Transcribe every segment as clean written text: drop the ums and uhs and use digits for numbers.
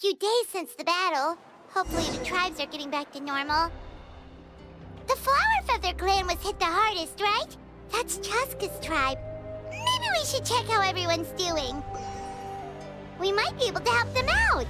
few days since the battle. Hopefully the tribes are getting back to normal. The Flower Feather clan was hit the hardest, right? That's Chasca's tribe. Maybe we should check how everyone's doing. We might be able to help them out.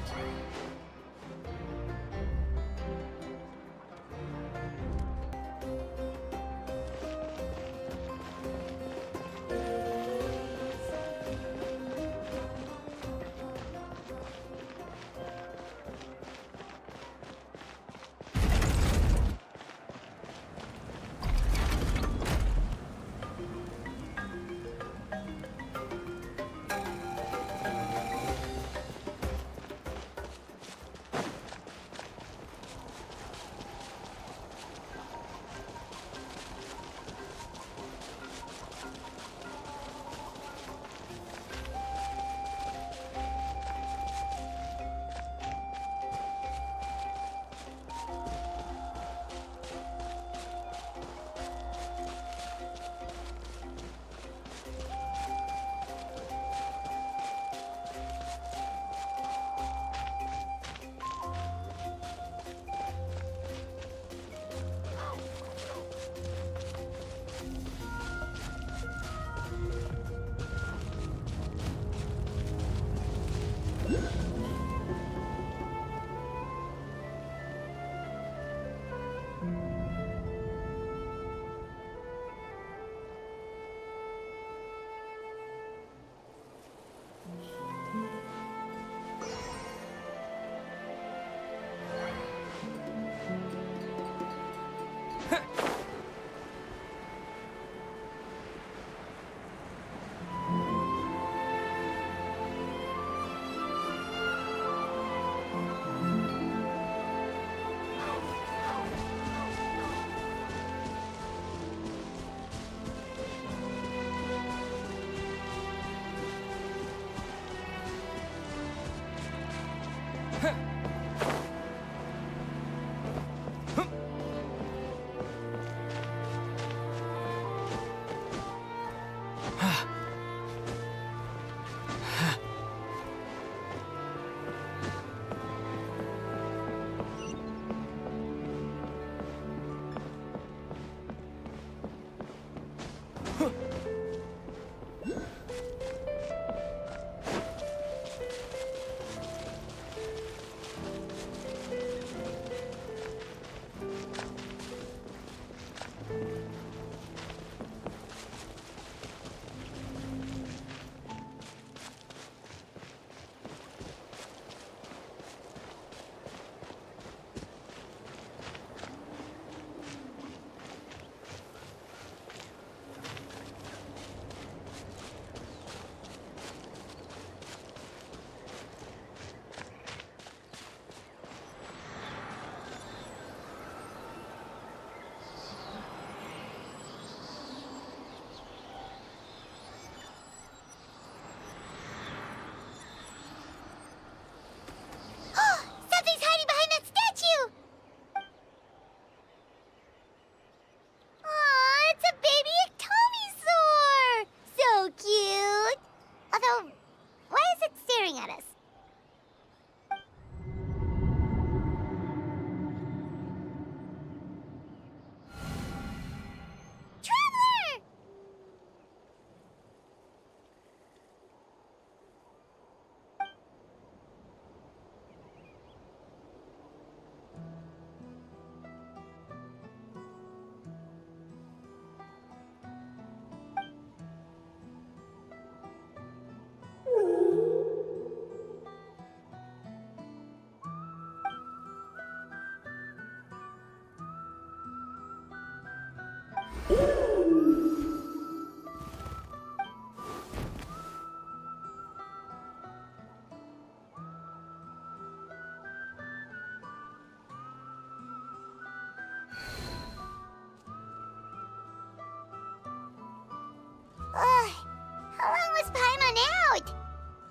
How long was Paimon out?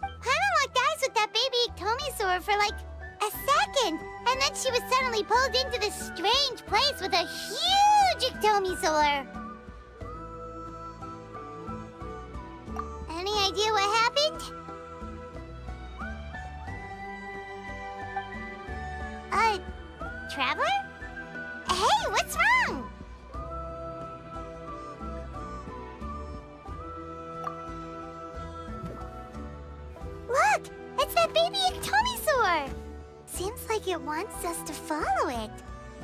Paimon locked eyes with that baby Ectomisaur for like a second, and then she was suddenly pulled into this strange place with a huge Ectomisaur. Any idea what happened? traveler? Hey, what's wrong? Look, it's that baby Ectomisaur! Seems like it wants us to follow it.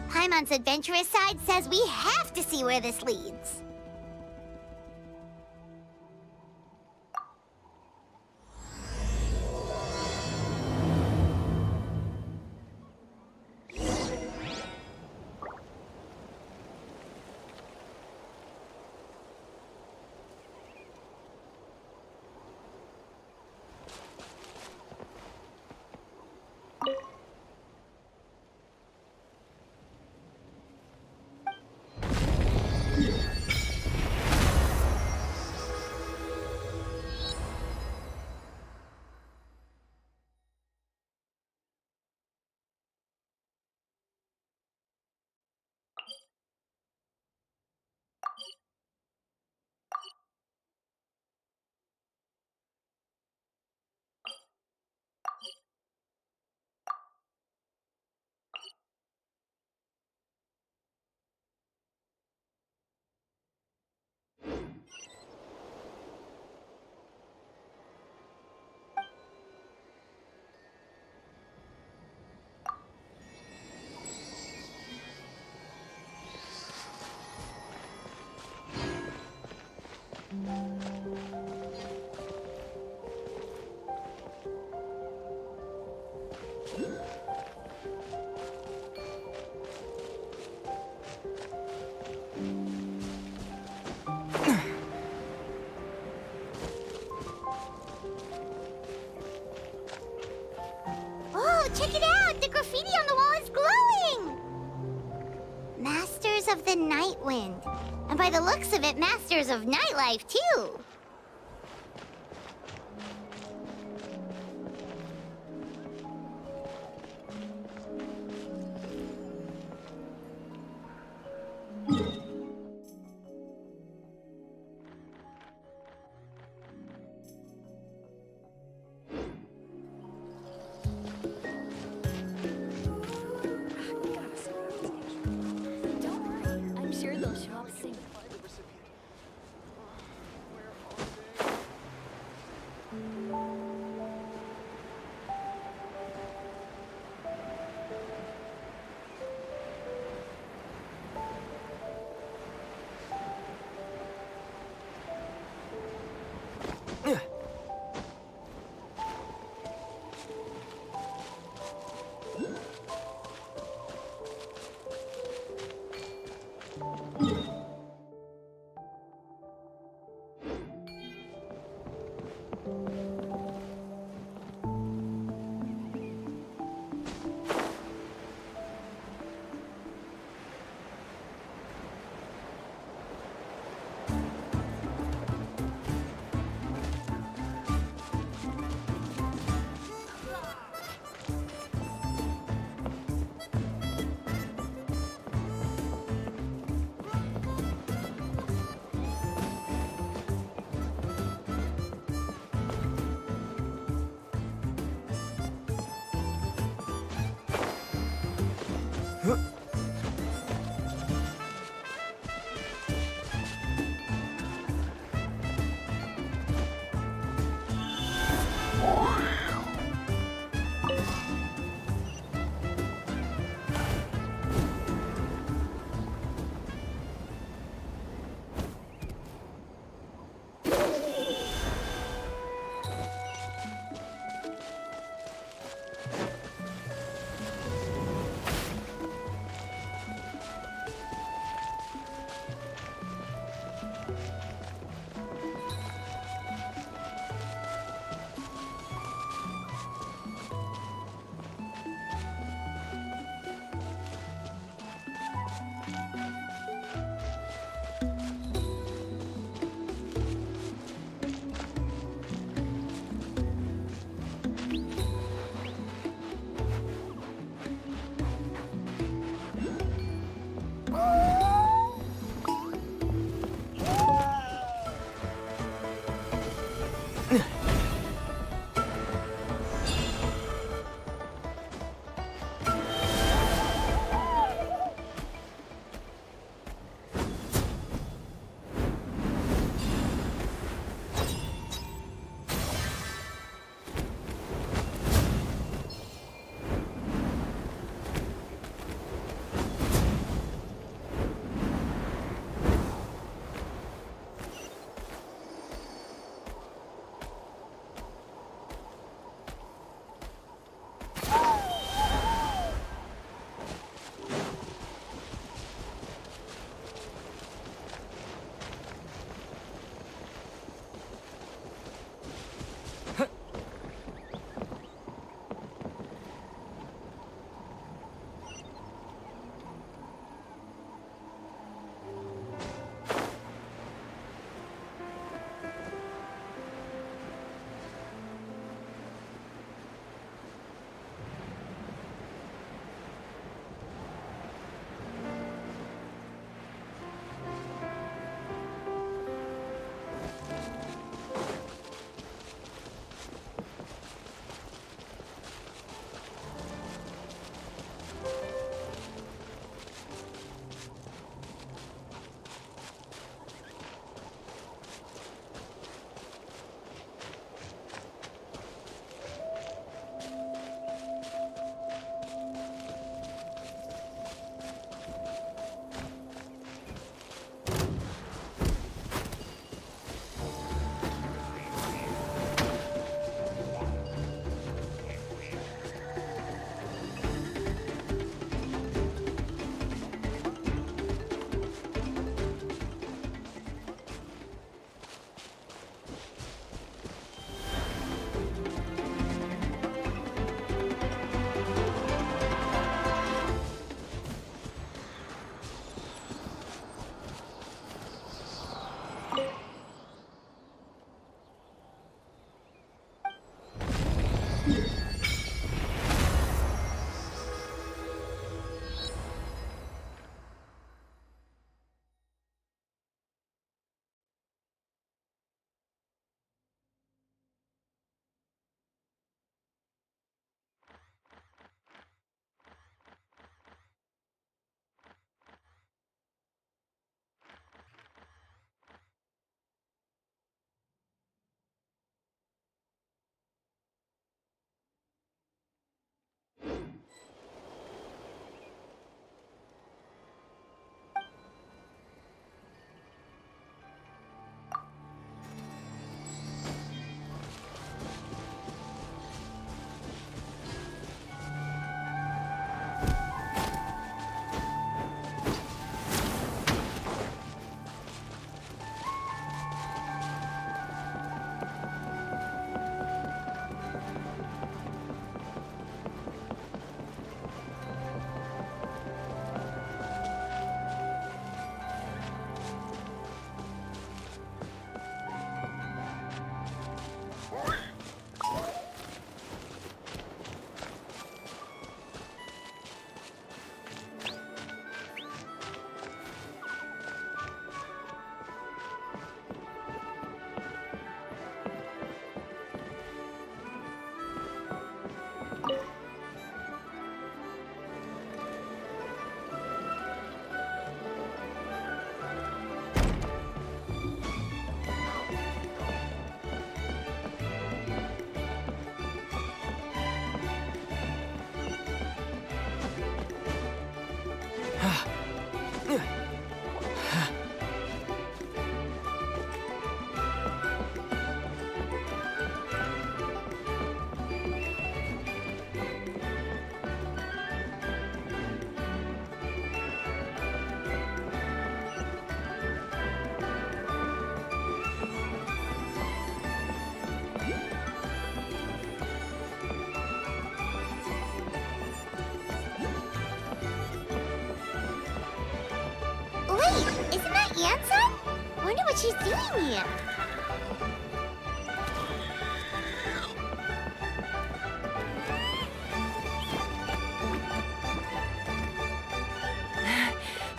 Paimon's adventurous side says we have to see where this leads. Check it out! The graffiti on the wall is glowing! Masters of the Night Wind. And by the looks of it, masters of nightlife, too. Isn't that Iansan? Wonder what she's doing here.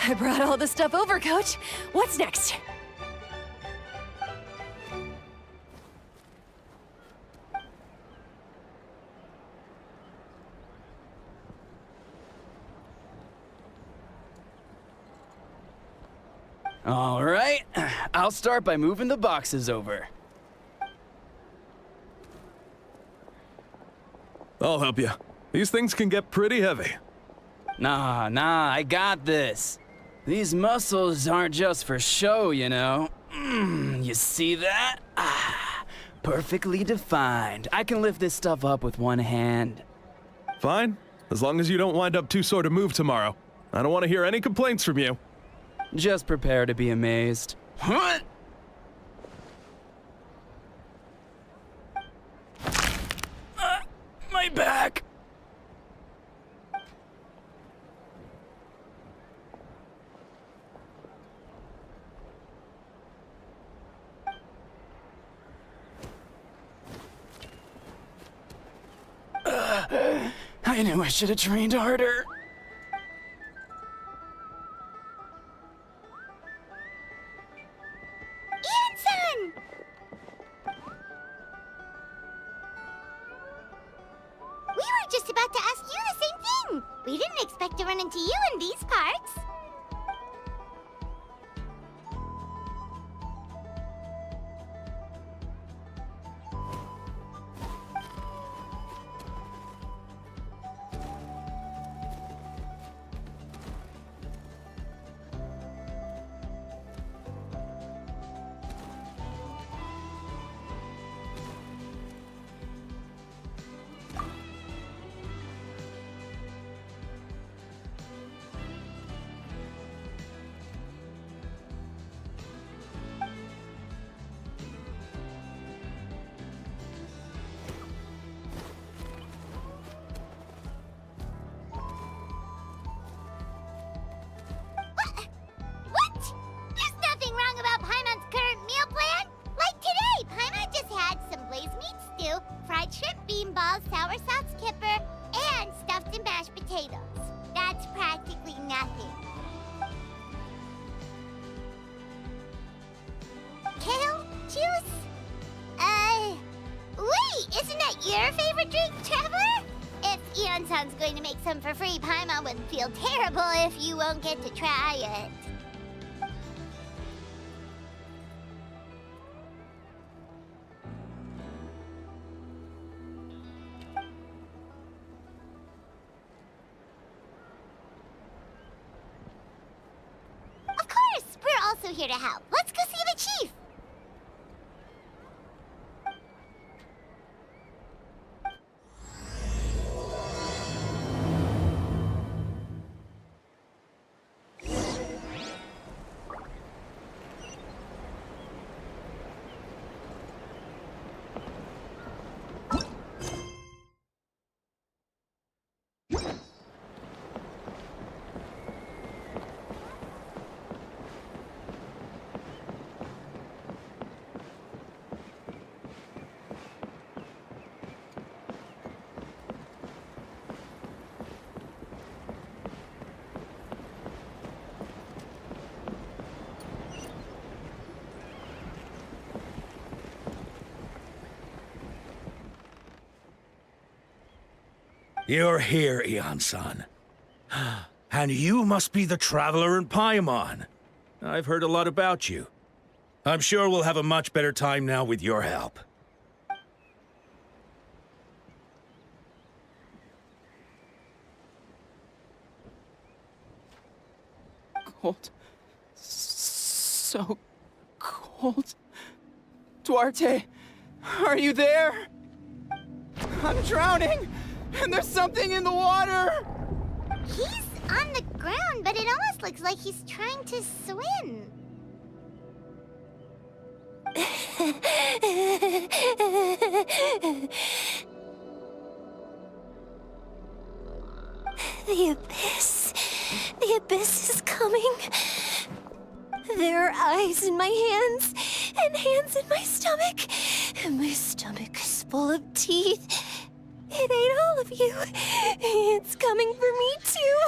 I brought all the stuff over, Coach. What's next? All right, I'll start by moving the boxes over. I'll help you. These things can get pretty heavy. Nah, I got this. These muscles aren't just for show, you know. You see that? Perfectly defined. I can lift this stuff up with one hand. Fine, as long as you don't wind up too sore to move tomorrow. I don't want to hear any complaints from you. Just prepare to be amazed. What? My back! I knew I should have trained harder. Iansan! We were just about to ask you the same thing. We didn't expect to run into you in these parts. What? There's nothing wrong about Paimon's current meal plan. Like today, Paimon just had some blaze meat stew, fried shrimp bean balls, sour sauce kipper, and stuffed and mashed potatoes. That's practically nothing. Kale juice? Wait, isn't that your favorite drink, Traveler? If Iansan's going to make some for free, Paimon would feel terrible if you won't get to try it. Of course, we're also here to help. Let's go see the chief. You're here, Iansan. And you must be the traveler in Paimon. I've heard a lot about you. I'm sure we'll have a much better time now with your help. Cold. So cold. Duarte, are you there? I'm drowning! And there's something in the water! He's on the ground, but it almost looks like he's trying to swim. The abyss. The abyss is coming. There are eyes in my hands, and hands in my stomach, and my stomach is full of teeth. It ate all of you. It's coming for me too.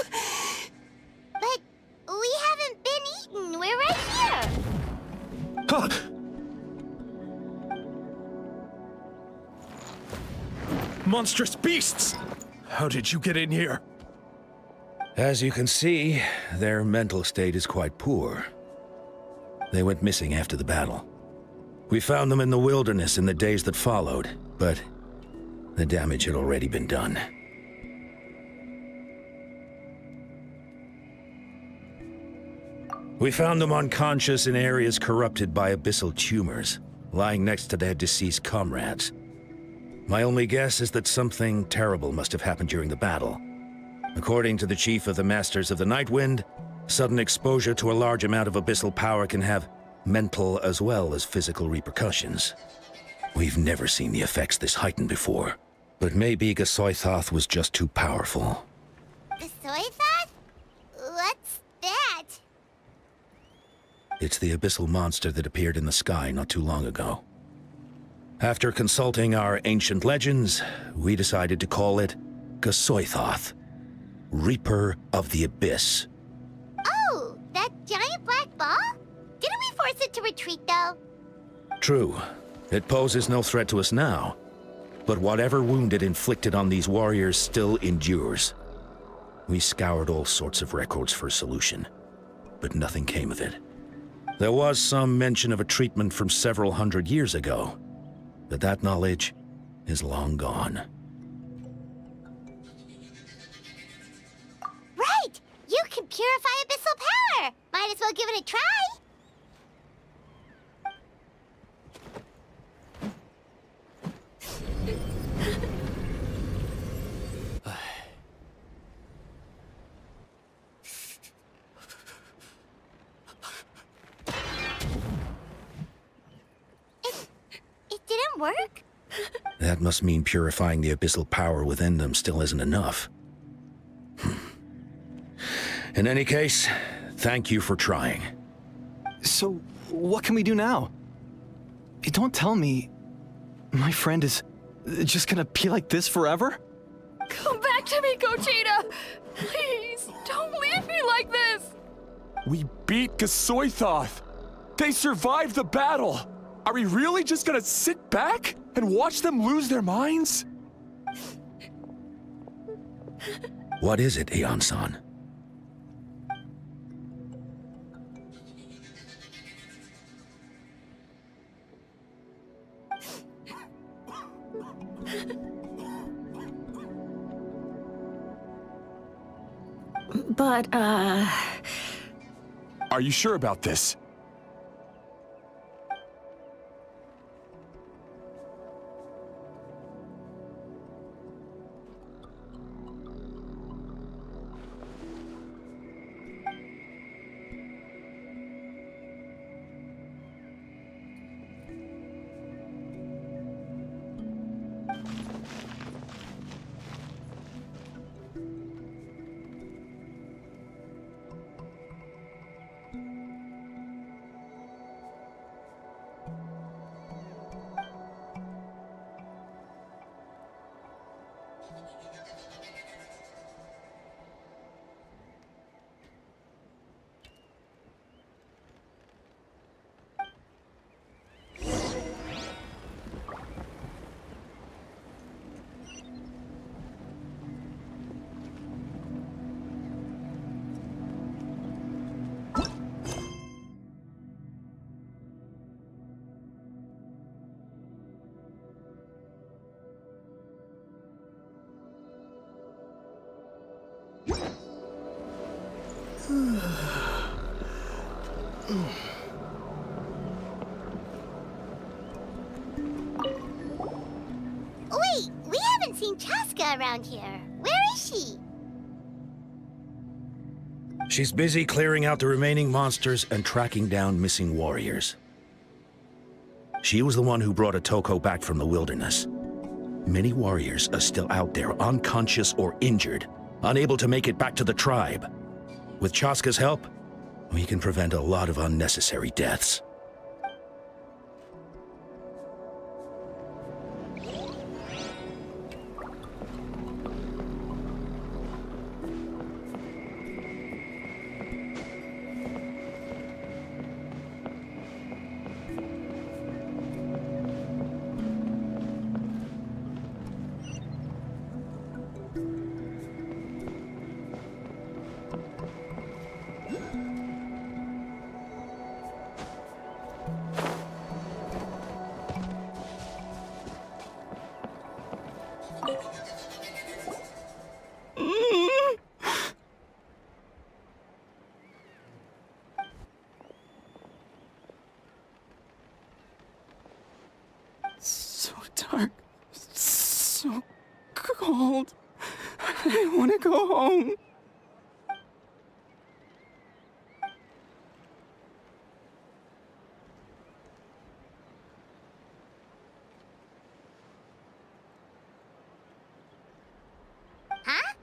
But we haven't been eaten. We're right here. Huh. Monstrous beasts! How did you get in here? As you can see, their mental state is quite poor. They went missing after the battle. We found them in the wilderness in the days that followed, but the damage had already been done. We found them unconscious in areas corrupted by abyssal tumors, lying next to their deceased comrades. My only guess is that something terrible must have happened during the battle. According to the chief of the Masters of the Nightwind, sudden exposure to a large amount of abyssal power can have mental as well as physical repercussions. We've never seen the effects this heightened before, but maybe Gasoithoth was just too powerful. The soy thought? What's that? It's the abyssal monster that appeared in the sky not too long ago. After consulting our ancient legends, we decided to call it Gasoithoth, Reaper of the Abyss. Oh, that giant black ball? Didn't we force it to retreat, though? True. It poses no threat to us now, but whatever wound it inflicted on these warriors still endures. We scoured all sorts of records for a solution, but nothing came of it. There was some mention of a treatment from several hundred years ago, but that knowledge is long gone. Right! You can purify abyssal power! Might as well give it a try! It didn't work? That must mean purifying the abyssal power within them still isn't enough. In any case, thank you for trying. So, what can we do now? Don't tell me my friend is just gonna be like this forever? Come back to me, Gogeta! Please, don't leave me like this! We beat Gasoithoth! They survived the battle! Are we really just gonna sit back and watch them lose their minds? What is it, Iansan? But, Are you sure about this? Wait, we haven't seen Chasca around here. Where is she? She's busy clearing out the remaining monsters and tracking down missing warriors. She was the one who brought Otoko back from the wilderness. Many warriors are still out there, unconscious or injured, unable to make it back to the tribe. With Chasca's help, We can prevent a lot of unnecessary deaths. So dark, so cold. I want to go home. Huh?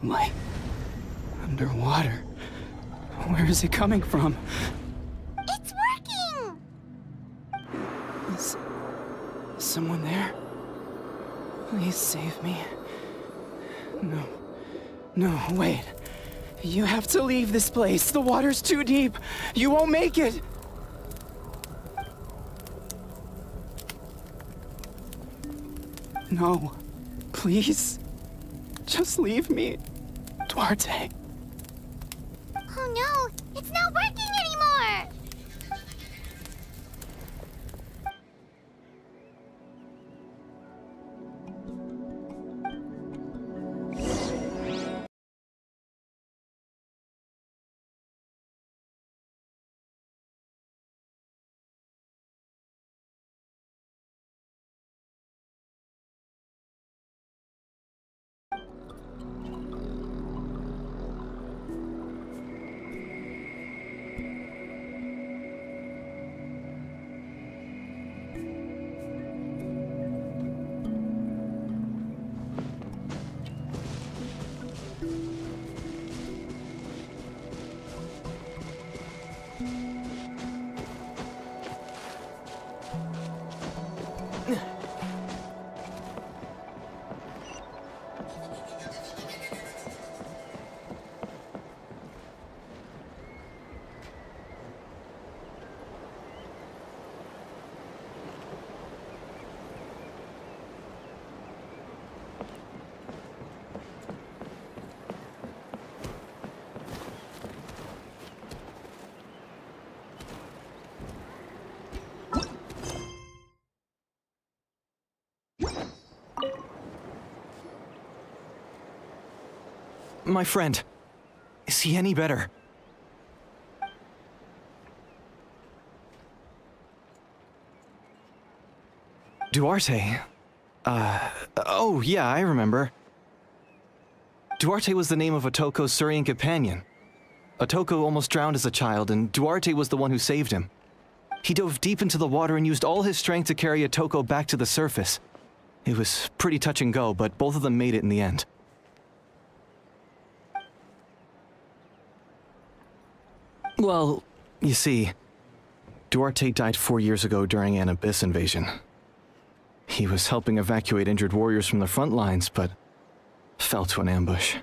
Light. Underwater. Where is it coming from? It's working! Is someone there? Please save me. No. No, wait. You have to leave this place. The water's too deep. You won't make it. No. Please. Just leave me. Duarte. Oh no, it's not working anymore! My friend, is he any better? Duarte? Oh yeah, I remember. Duarte was the name of Otoko's Surian companion. Otoko almost drowned as a child, and Duarte was the one who saved him. He dove deep into the water and used all his strength to carry Otoko back to the surface. It was pretty touch and go, but both of them made it in the end. Well, you see, Duarte died 4 years ago during an Abyss invasion. He was helping evacuate injured warriors from the front lines, but fell to an ambush.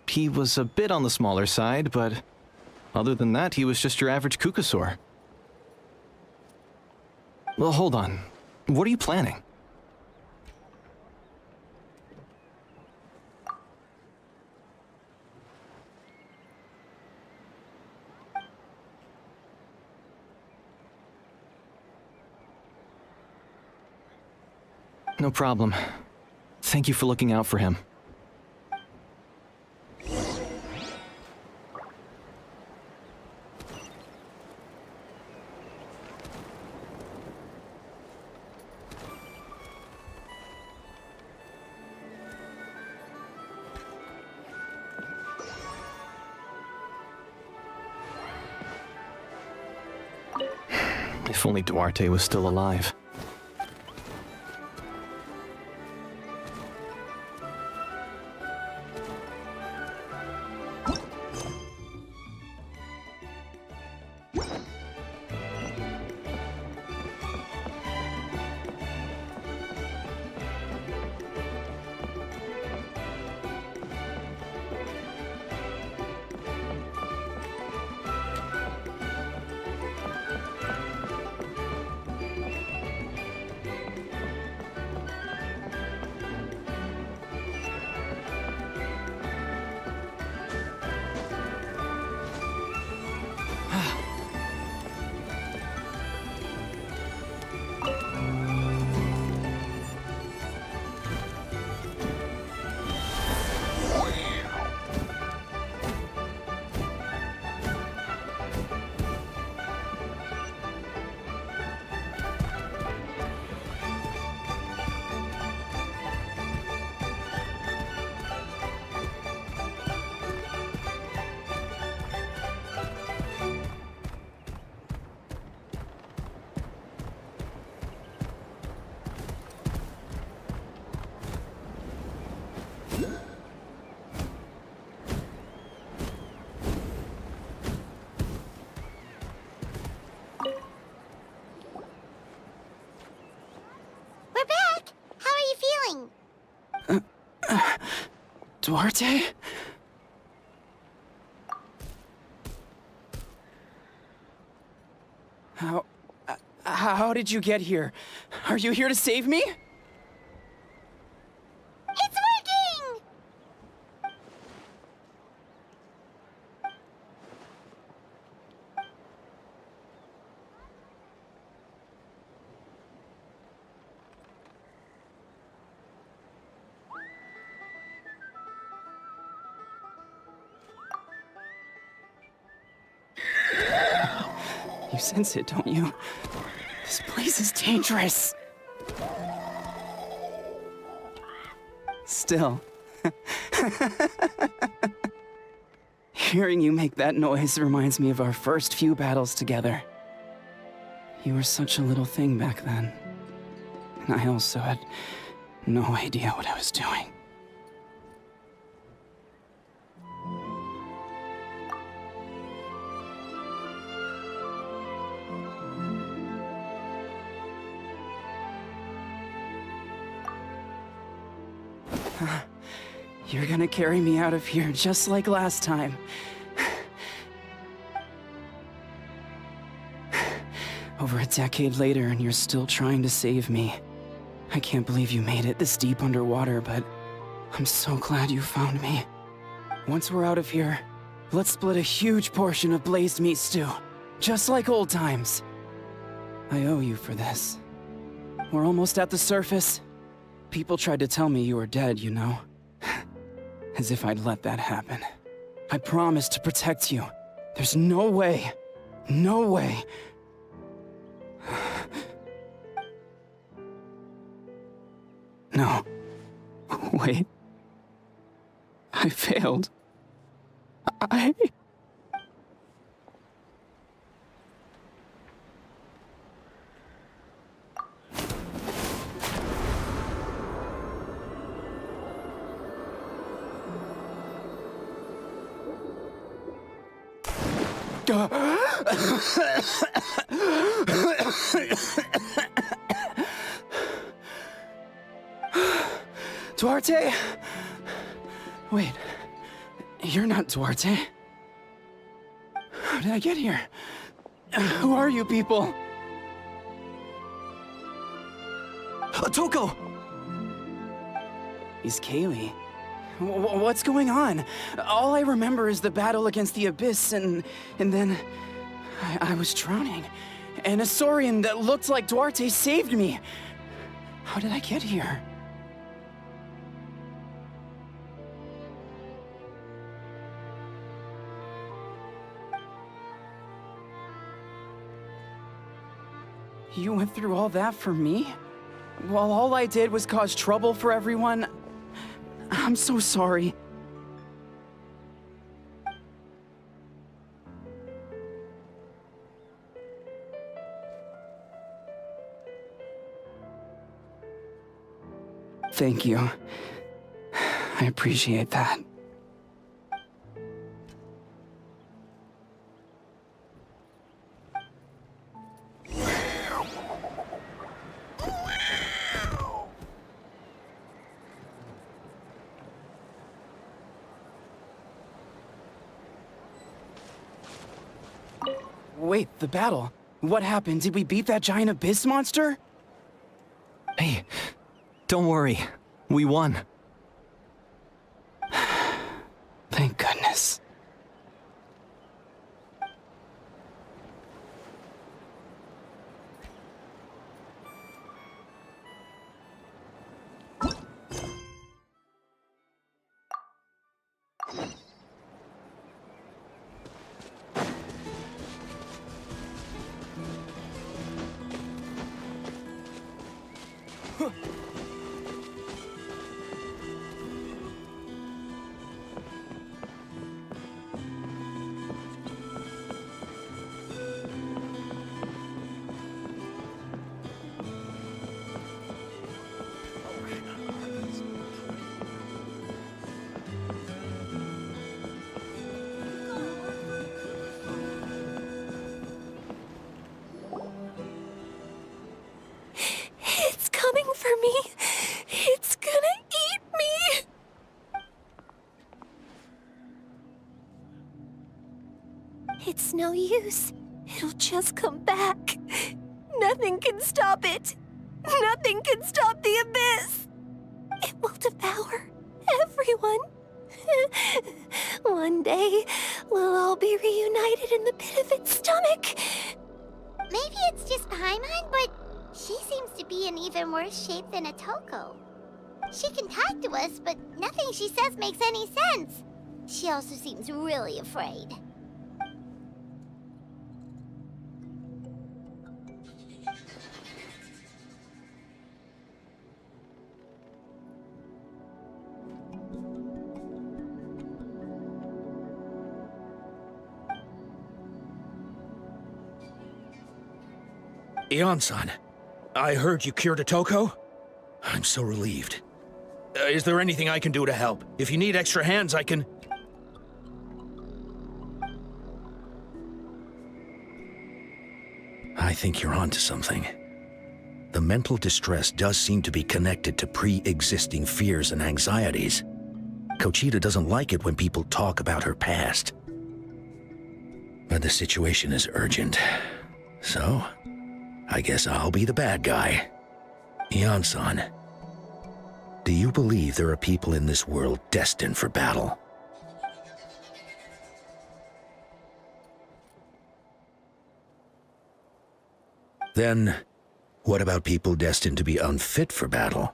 He was a bit on the smaller side, but other than that, he was just your average Kukasaur. Well, hold on. What are you planning? No problem. Thank you for looking out for him. If only Duarte was still alive. We're back! How are you feeling? Duarte? How did you get here? Are you here to save me? It's working! You sense it, don't you? This place is dangerous. Still. Hearing you make that noise reminds me of our first few battles together. You were such a little thing back then. And I also had no idea what I was doing. You're gonna carry me out of here just like last time. Over a decade later, and you're still trying to save me. I can't believe you made it this deep underwater, but I'm so glad you found me. Once we're out of here, let's split a huge portion of blazed meat stew, just like old times. I owe you for this. We're almost at the surface. People tried to tell me you were dead, you know? As if I'd let that happen. I promised to protect you. There's no way. No way. No. Wait. I failed. Duarte? Wait, you're not Duarte. How did I get here? Who are you people? Toko! He's Kaylee. What's going on? All I remember is the battle against the Abyss, and then I was drowning. And a Saurian that looked like Duarte saved me. How did I get here? You went through all that for me? While all I did was cause trouble for everyone? I'm so sorry. Thank you. I appreciate that. Wait, the battle. What happened? Did we beat that giant abyss monster? Hey, don't worry. We won. Thank goodness. It's coming for me. It's gonna eat me. It's no use. It'll just come back. Nothing can stop it. Nothing can stop the abyss. It will devour everyone. One day, we'll all be reunited in the pit of its stomach. Maybe it's just Paimon, but she seems to be in even worse shape than Otoko. She can talk to us, but nothing she says makes any sense. She also seems really afraid. Iansan, I heard you cured Otoko? I'm so relieved. Is there anything I can do to help? If you need extra hands, I can... I think you're onto something. The mental distress does seem to be connected to pre-existing fears and anxieties. Kochita doesn't like it when people talk about her past. But the situation is urgent. So, I guess I'll be the bad guy. Iansan, do you believe there are people in this world destined for battle? Then, what about people destined to be unfit for battle?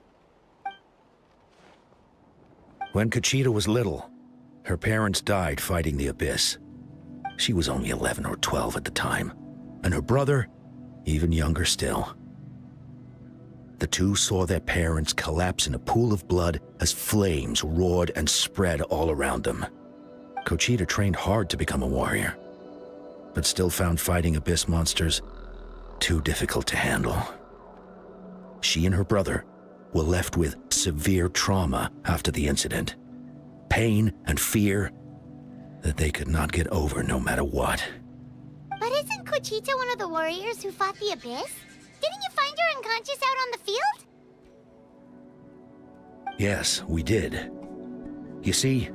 When Kochita was little, her parents died fighting the abyss. She was only 11 or 12 at the time, and her brother, even younger still. The two saw their parents collapse in a pool of blood as flames roared and spread all around them. Kochita trained hard to become a warrior, but still found fighting abyss monsters too difficult to handle. She and her brother were left with severe trauma after the incident. Pain and fear that they could not get over no matter what. But isn't Kochita one of the warriors who fought the abyss? Didn't you find her unconscious out on the field? Yes, we did. You see,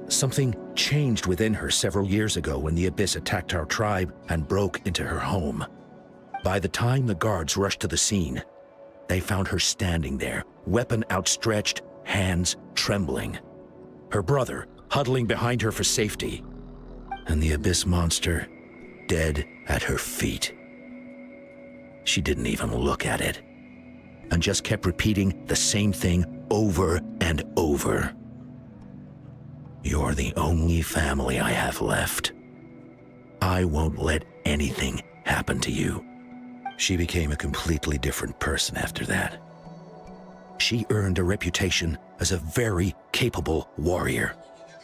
something changed within her several years ago when the abyss attacked our tribe and broke into her home. By the time the guards rushed to the scene, they found her standing there, weapon outstretched, hands trembling. Her brother huddling behind her for safety, and the abyss monster dead at her feet. She didn't even look at it, and just kept repeating the same thing over and over. You're the only family I have left. I won't let anything happen to you. She became a completely different person after that. She earned a reputation as a very capable warrior,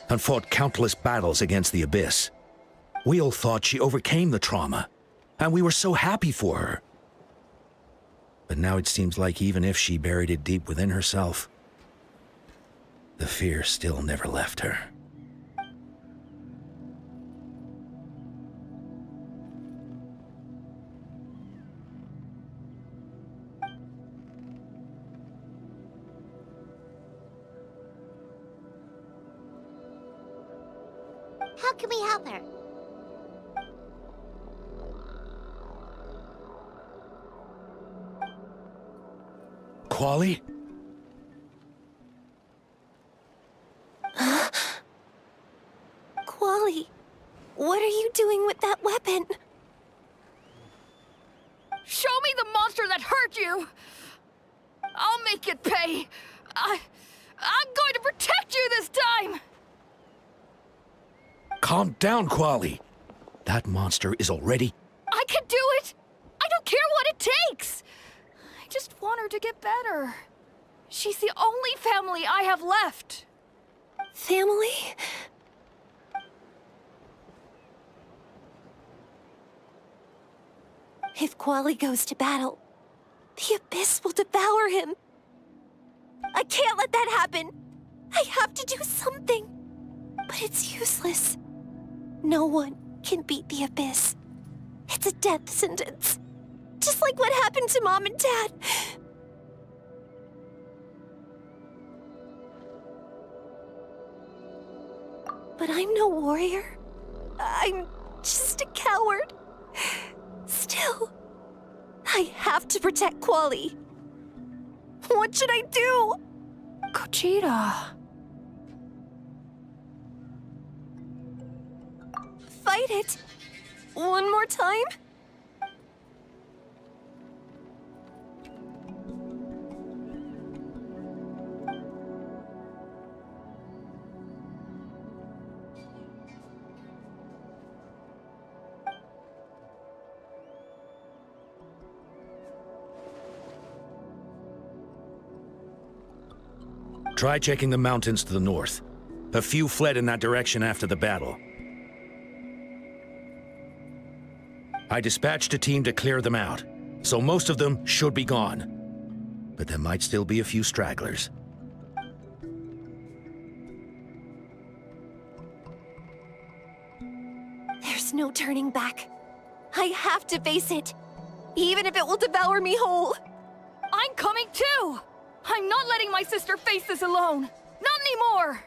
and fought countless battles against the abyss. We all thought she overcame the trauma, and we were so happy for her. But now it seems like even if she buried it deep within herself, The fear still never left her. How can we help her? Quali? Quali, what are you doing with that weapon? Show me the monster that hurt you! I'll make it pay! I'm going to protect you this time! Calm down, Quali. That monster is already... I can do it! I don't care what it takes! I just want her to get better. She's the only family I have left. Family? If Quali goes to battle, the Abyss will devour him. I can't let that happen. I have to do something. But it's useless. No one can beat the Abyss. It's a death sentence. Just like what happened to Mom and Dad. But I'm no warrior. I'm just a coward. Still, I have to protect Quali. What should I do? Gogeta. Fight it. One more time? Try checking the mountains to the north. A few fled in that direction after the battle. I dispatched a team to clear them out, so most of them should be gone. But there might still be a few stragglers. There's no turning back. I have to face it, even if it will devour me whole. I'm coming too! I'm not letting my sister face this alone! Not anymore!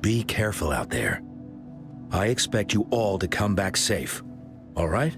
Be careful out there. I expect you all to come back safe. All right?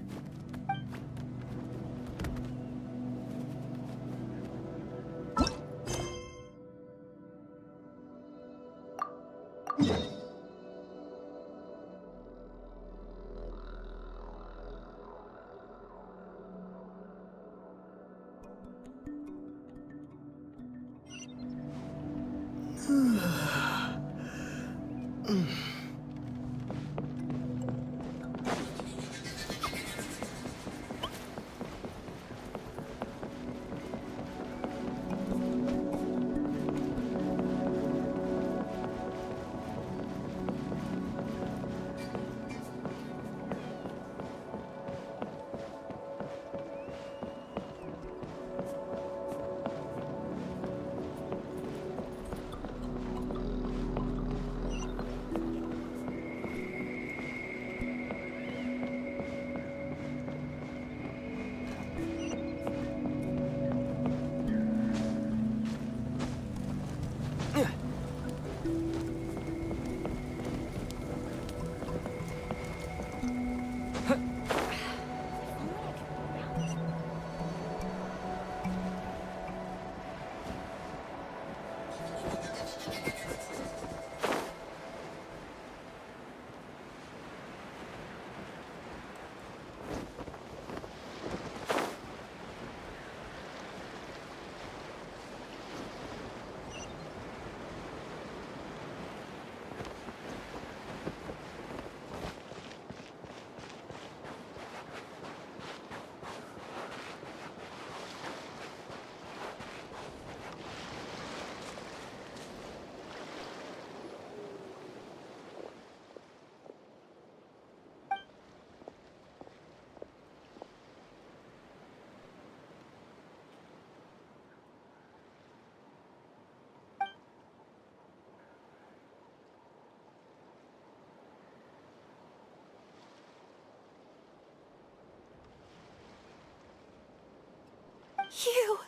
You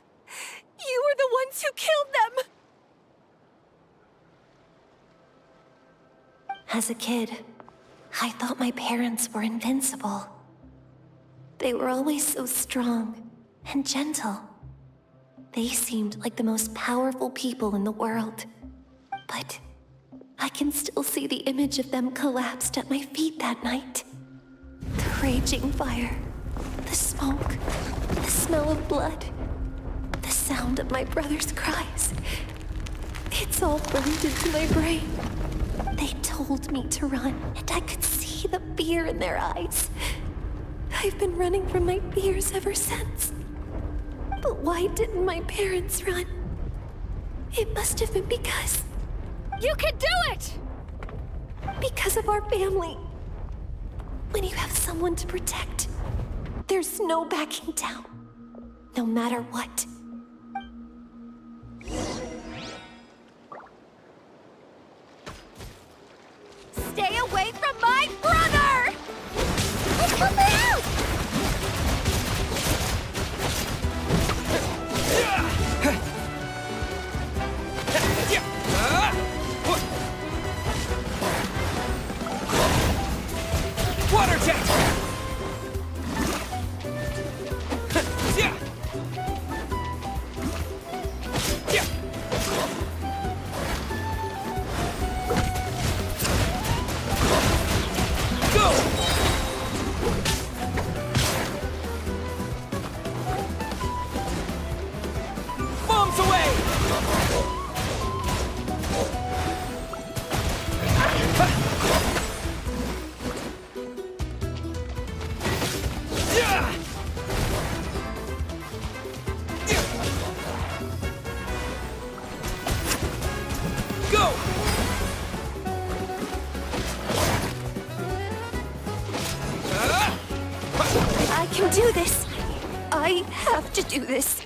were the ones who killed them! As a kid, I thought my parents were invincible. They were always so strong and gentle. They seemed like the most powerful people in the world. But I can still see the image of them collapsed at my feet that night. The raging fire, the smoke, the smell of blood, the sound of my brother's cries. It's all burned into my brain. They told me to run, and I could see the fear in their eyes. I've been running from my fears ever since. But why didn't my parents run? It must have been because... You can do it! Because of our family. When you have someone to protect, there's no backing down, no matter what. Stay away from my brother! Let's help her out! Water jet! Go! Bombs away! Go! I can do this. I have to do this.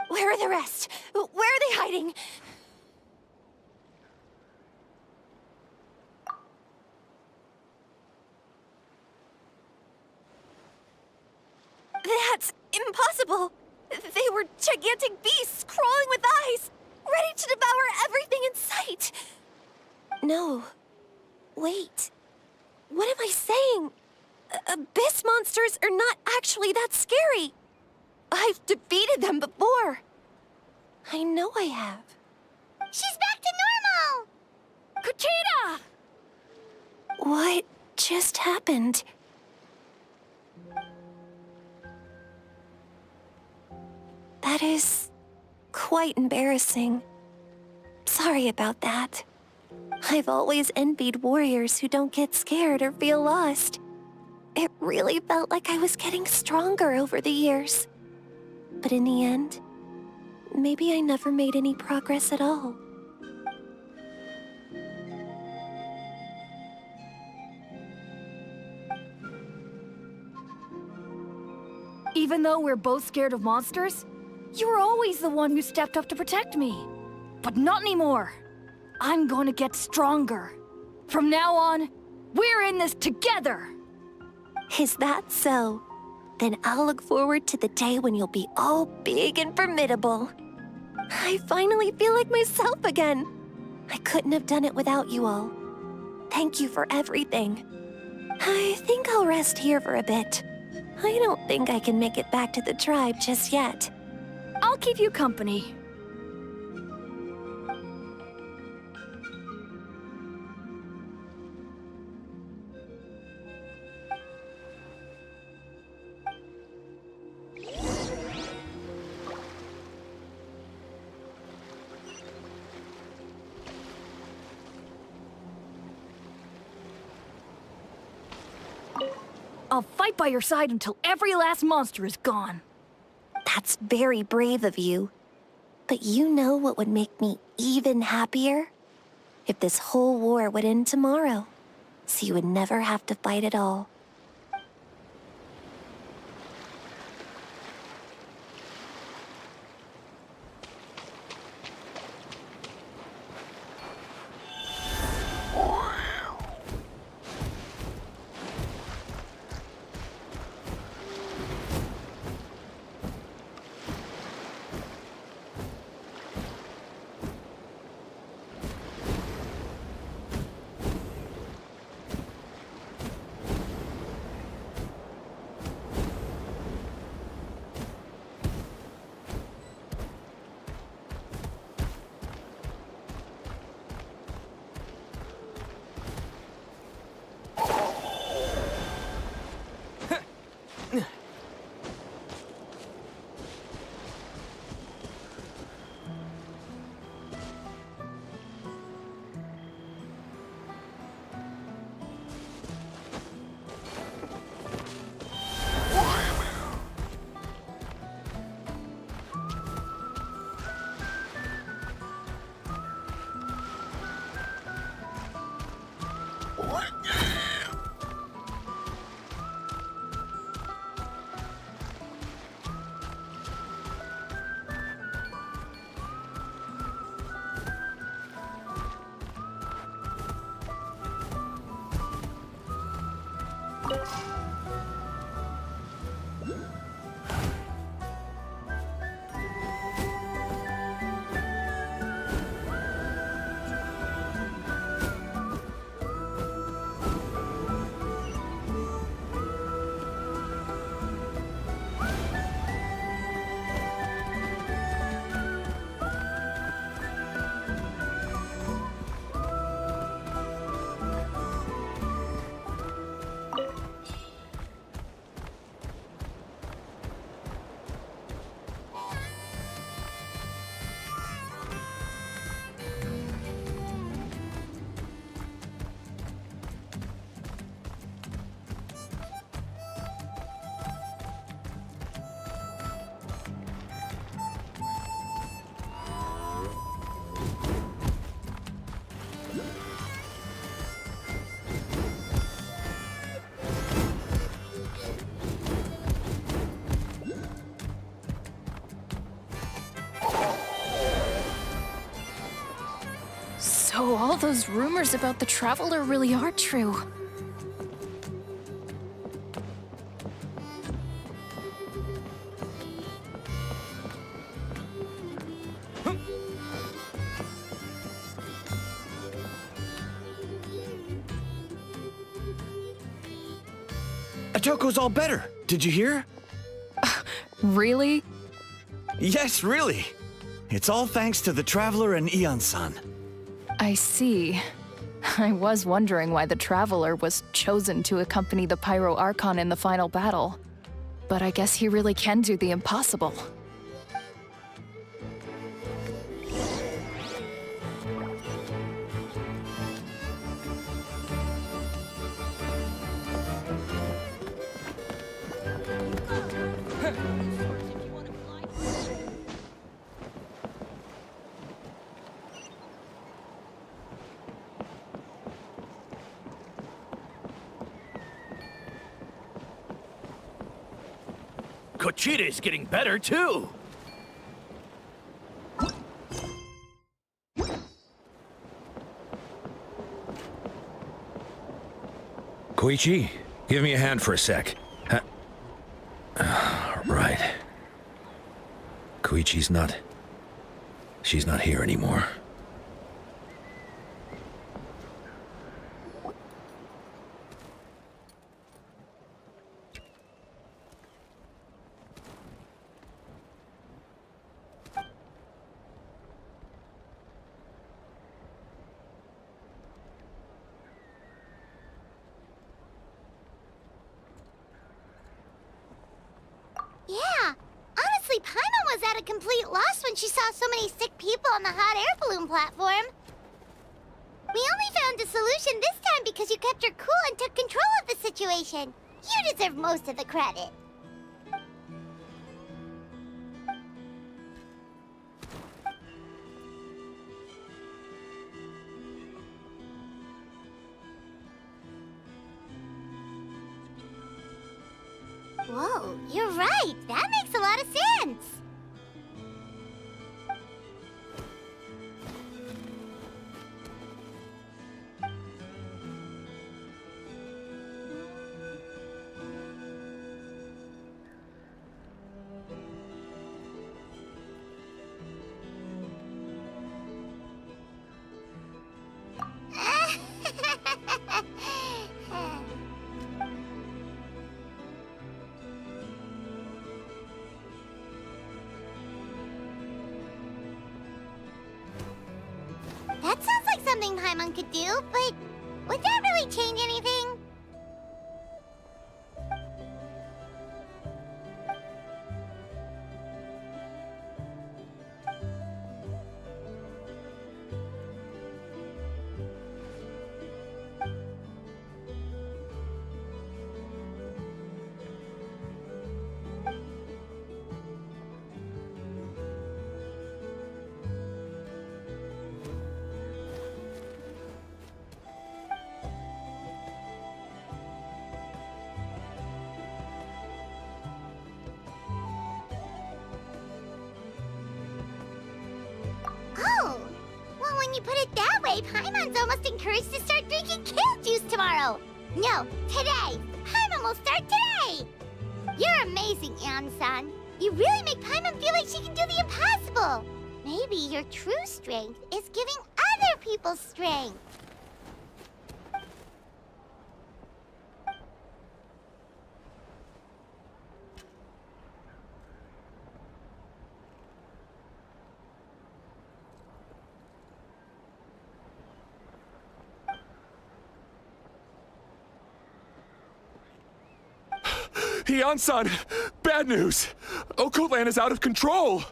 Where are the rest? Where are they hiding? That's impossible! They were gigantic beasts crawling with eyes, ready to devour everything in sight! No. Wait. What am I saying? Abyss monsters are not actually that scary. I've defeated them before. I know I have. She's back to normal! Kuchita! What just happened? That is quite embarrassing. Sorry about that. I've always envied warriors who don't get scared or feel lost. It really felt like I was getting stronger over the years. But in the end, maybe I never made any progress at all. Even though we're both scared of monsters, you were always the one who stepped up to protect me. But not anymore. I'm going to get stronger. From now on, we're in this together! Is that so? Then I'll look forward to the day when you'll be all big and formidable. I finally feel like myself again. I couldn't have done it without you all. Thank you for everything. I think I'll rest here for a bit. I don't think I can make it back to the tribe just yet. I'll keep you company. I'll fight by your side until every last monster is gone. That's very brave of you. But you know what would make me even happier? If this whole war would end tomorrow, so you would never have to fight at all. So all those rumors about the Traveler really are true. Atoko's all better. Did you hear? Really? Yes, really. It's all thanks to the Traveler and Iansan. I see. I was wondering why the Traveler was chosen to accompany the Pyro Archon in the final battle. But I guess he really can do the impossible. Kochida's getting better, too. Koichi, give me a hand for a sec. Right. Koichi's not... She's not here anymore. Yeah, honestly, Paimon was at a complete loss when she saw so many sick people on the hot air balloon platform. We only found a solution this time because you kept her cool and took control of the situation. You deserve most of the credit. Whoa, you're right. That makes a lot of sense. That sounds like something Paimon could do, but would that really change anything? Oh, well, when you put it that way, Paimon's almost encouraged to start drinking kale juice tomorrow. No, today. Paimon will start today. You're amazing, Iansan. You really make Paimon feel like she can do the impossible. Maybe your true strength is giving other people strength. Iansan! Bad news! Okoland is out of control!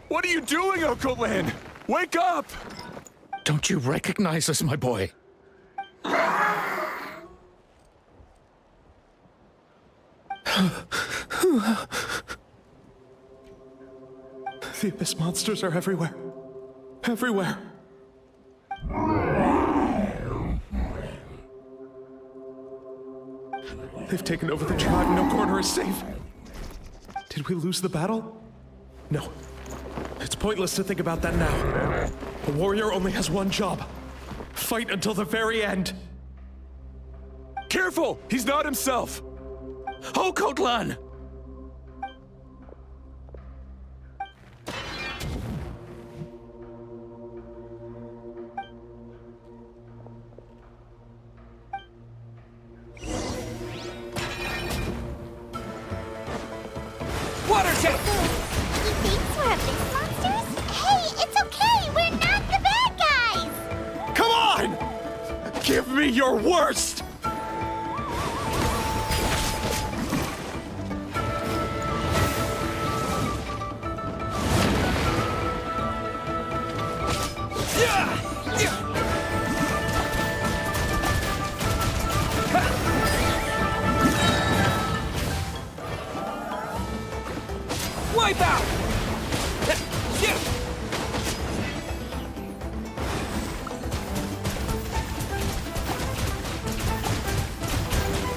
What are you doing, Okoland? Wake up! Don't you recognize us, my boy? The Abyss monsters are everywhere. Everywhere. They've taken over the tribe. No corner is safe. Did we lose the battle? No. It's pointless to think about that now. A warrior only has one job. Fight until the very end. Careful! He's not himself! Okotlan! me your worst! Wipe out!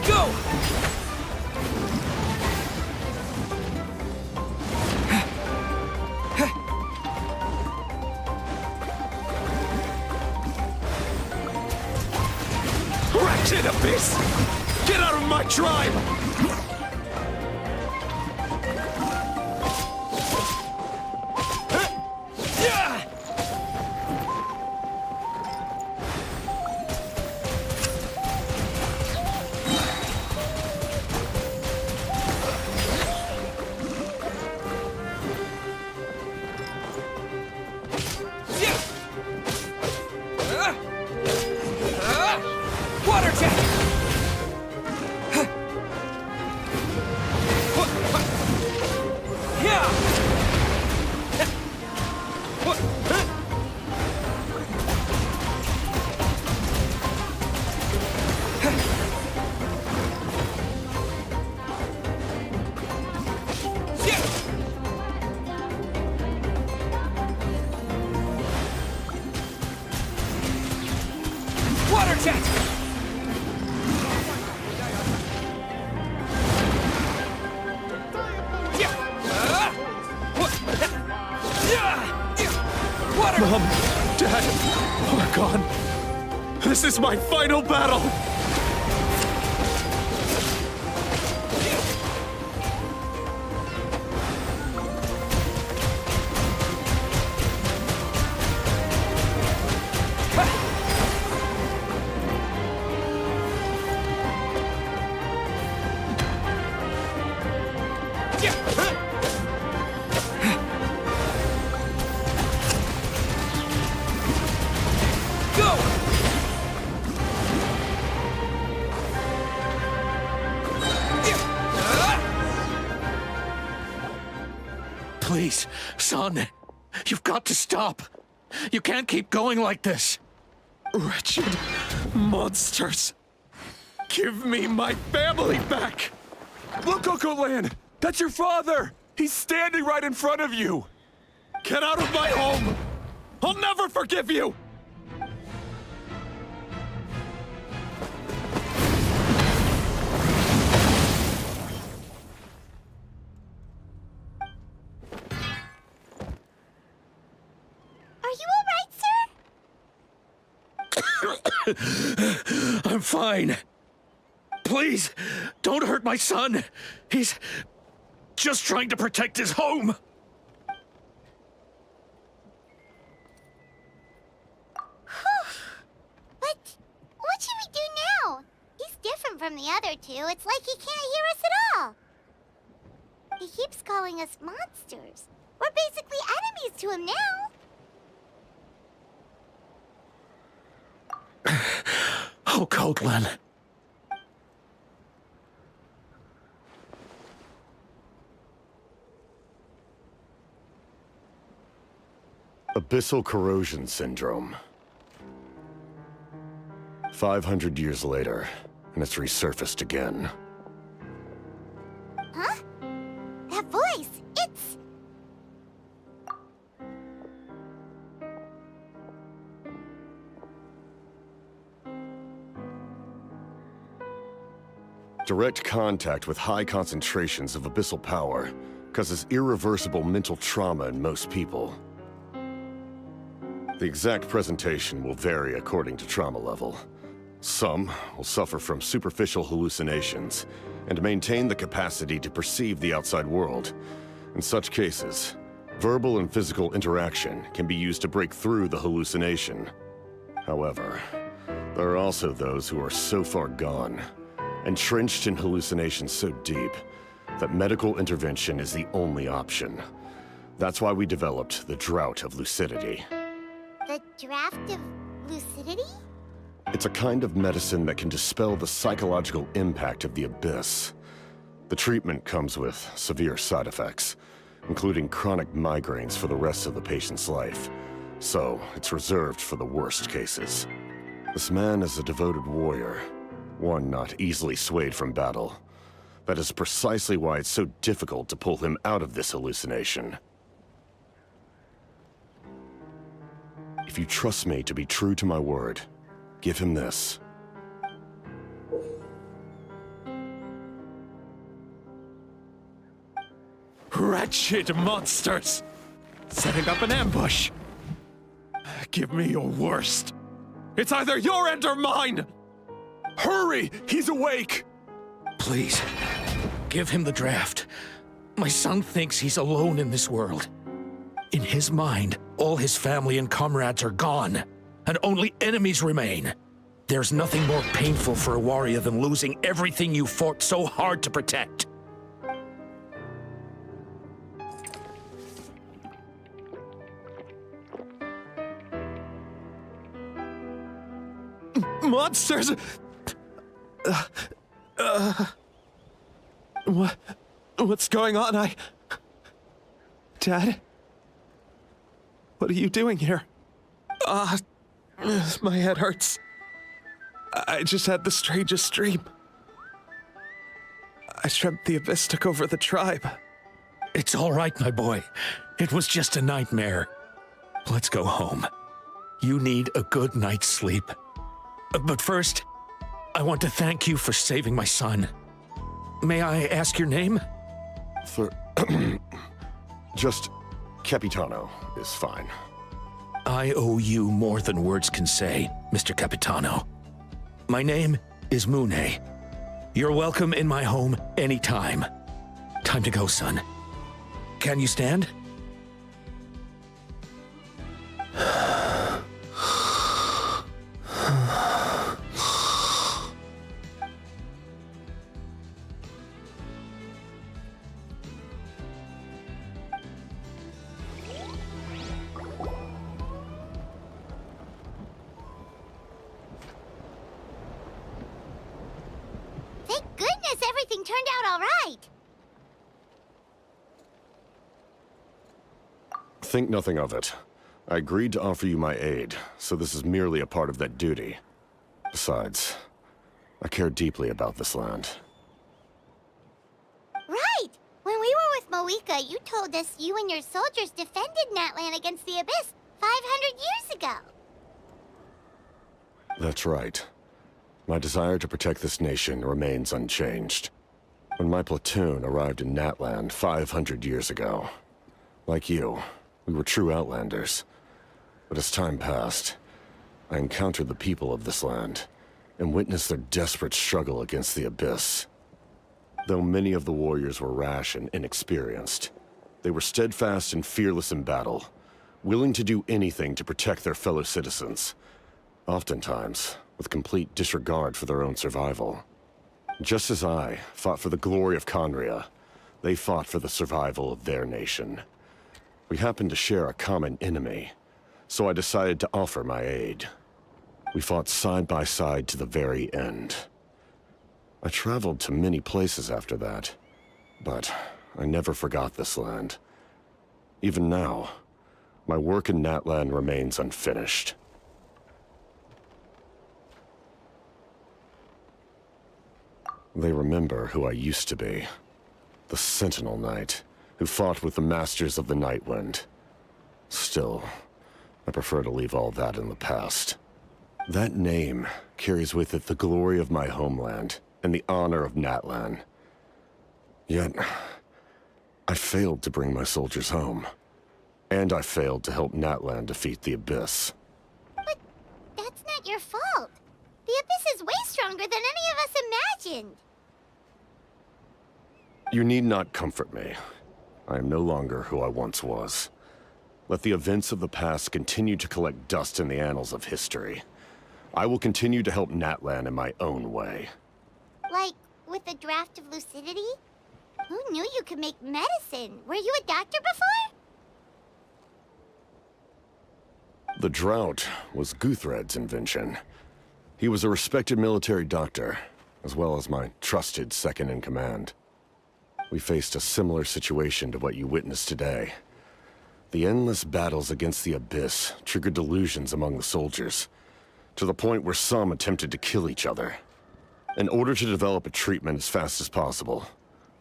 Go! Wretched abyss! Get out of my tribe! Water jet! Water jet! Mom, Dad, we're gone. This is my final battle! Please, son, you've got to stop. You can't keep going like this. Wretched monsters! Give me my family back! Look, Coco Land! That's your father! He's standing right in front of you! Get out of my home! I'll never forgive you! Are you all right, sir? I'm fine. Please, don't hurt my son. He's just trying to protect his home. But what should we do now? He's different from the other two. It's like he can't hear us at all. He keeps calling us monsters. We're basically enemies to him now. Oh, Coatlan. Abyssal corrosion syndrome. 500 years later, and it's resurfaced again. Huh? That voice, it's... Direct contact with high concentrations of abyssal power causes irreversible mental trauma in most people. The exact presentation will vary according to trauma level. Some will suffer from superficial hallucinations and maintain the capacity to perceive the outside world. In such cases, verbal and physical interaction can be used to break through the hallucination. However, there are also those who are so far gone, entrenched in hallucinations so deep, that medical intervention is the only option. That's why we developed the Drought of Lucidity. The draft of lucidity? It's a kind of medicine that can dispel the psychological impact of the abyss. The treatment comes with severe side effects, including chronic migraines for the rest of the patient's life. So, it's reserved for the worst cases. This man is a devoted warrior, one not easily swayed from battle. That is precisely why it's so difficult to pull him out of this hallucination. If you trust me to be true to my word, give him this. Wretched monsters! Setting up an ambush! Give me your worst. It's either your end or mine! Hurry! He's awake! Please, give him the draft. My son thinks he's alone in this world. In his mind, all his family and comrades are gone, and only enemies remain. There's nothing more painful for a warrior than losing everything you fought so hard to protect. Monsters! What's going on? Dad? What are you doing here? My head hurts. I just had the strangest dream. I dreamt the Abyss took over the tribe. It's all right, my boy. It was just a nightmare. Let's go home. You need a good night's sleep. But first, I want to thank you for saving my son. May I ask your name? Just Capitano is fine. I owe you more than words can say, Mr. Capitano. My name is Mune. You're welcome in my home anytime. Time to go, son. Can you stand? Thank goodness everything turned out all right. Think nothing of it. I agreed to offer you my aid, so this is merely a part of that duty. Besides, I care deeply about this land. Right! When we were with Moika, you told us you and your soldiers defended Natlan against the Abyss 500 years ago. That's right. My desire to protect this nation remains unchanged. When my platoon arrived in Natlan 500 years ago, like you, we were true outlanders. But as time passed, I encountered the people of this land and witnessed their desperate struggle against the Abyss. Though many of the warriors were rash and inexperienced, they were steadfast and fearless in battle, willing to do anything to protect their fellow citizens, oftentimes with complete disregard for their own survival. Just as I fought for the glory of Conria, they fought for the survival of their nation. We happened to share a common enemy, so I decided to offer my aid. We fought side by side to the very end. I traveled to many places after that, but I never forgot this land. Even now, my work in Natlan remains unfinished. They remember who I used to be. The Sentinel Knight, who fought with the Masters of the Nightwind. Still, I prefer to leave all that in the past. That name carries with it the glory of my homeland and the honor of Natlan. Yet, I failed to bring my soldiers home. And I failed to help Natlan defeat the Abyss. But that's not your fault. The Abyss is way stronger than any of us imagined. You need not comfort me. I am no longer who I once was. Let the events of the past continue to collect dust in the annals of history. I will continue to help Natlan in my own way. Like, with the draft of lucidity? Who knew you could make medicine? Were you a doctor before? The drought was Guthred's invention. He was a respected military doctor, as well as my trusted second-in-command. We faced a similar situation to what you witnessed today. The endless battles against the Abyss triggered delusions among the soldiers, to the point where some attempted to kill each other. In order to develop a treatment as fast as possible,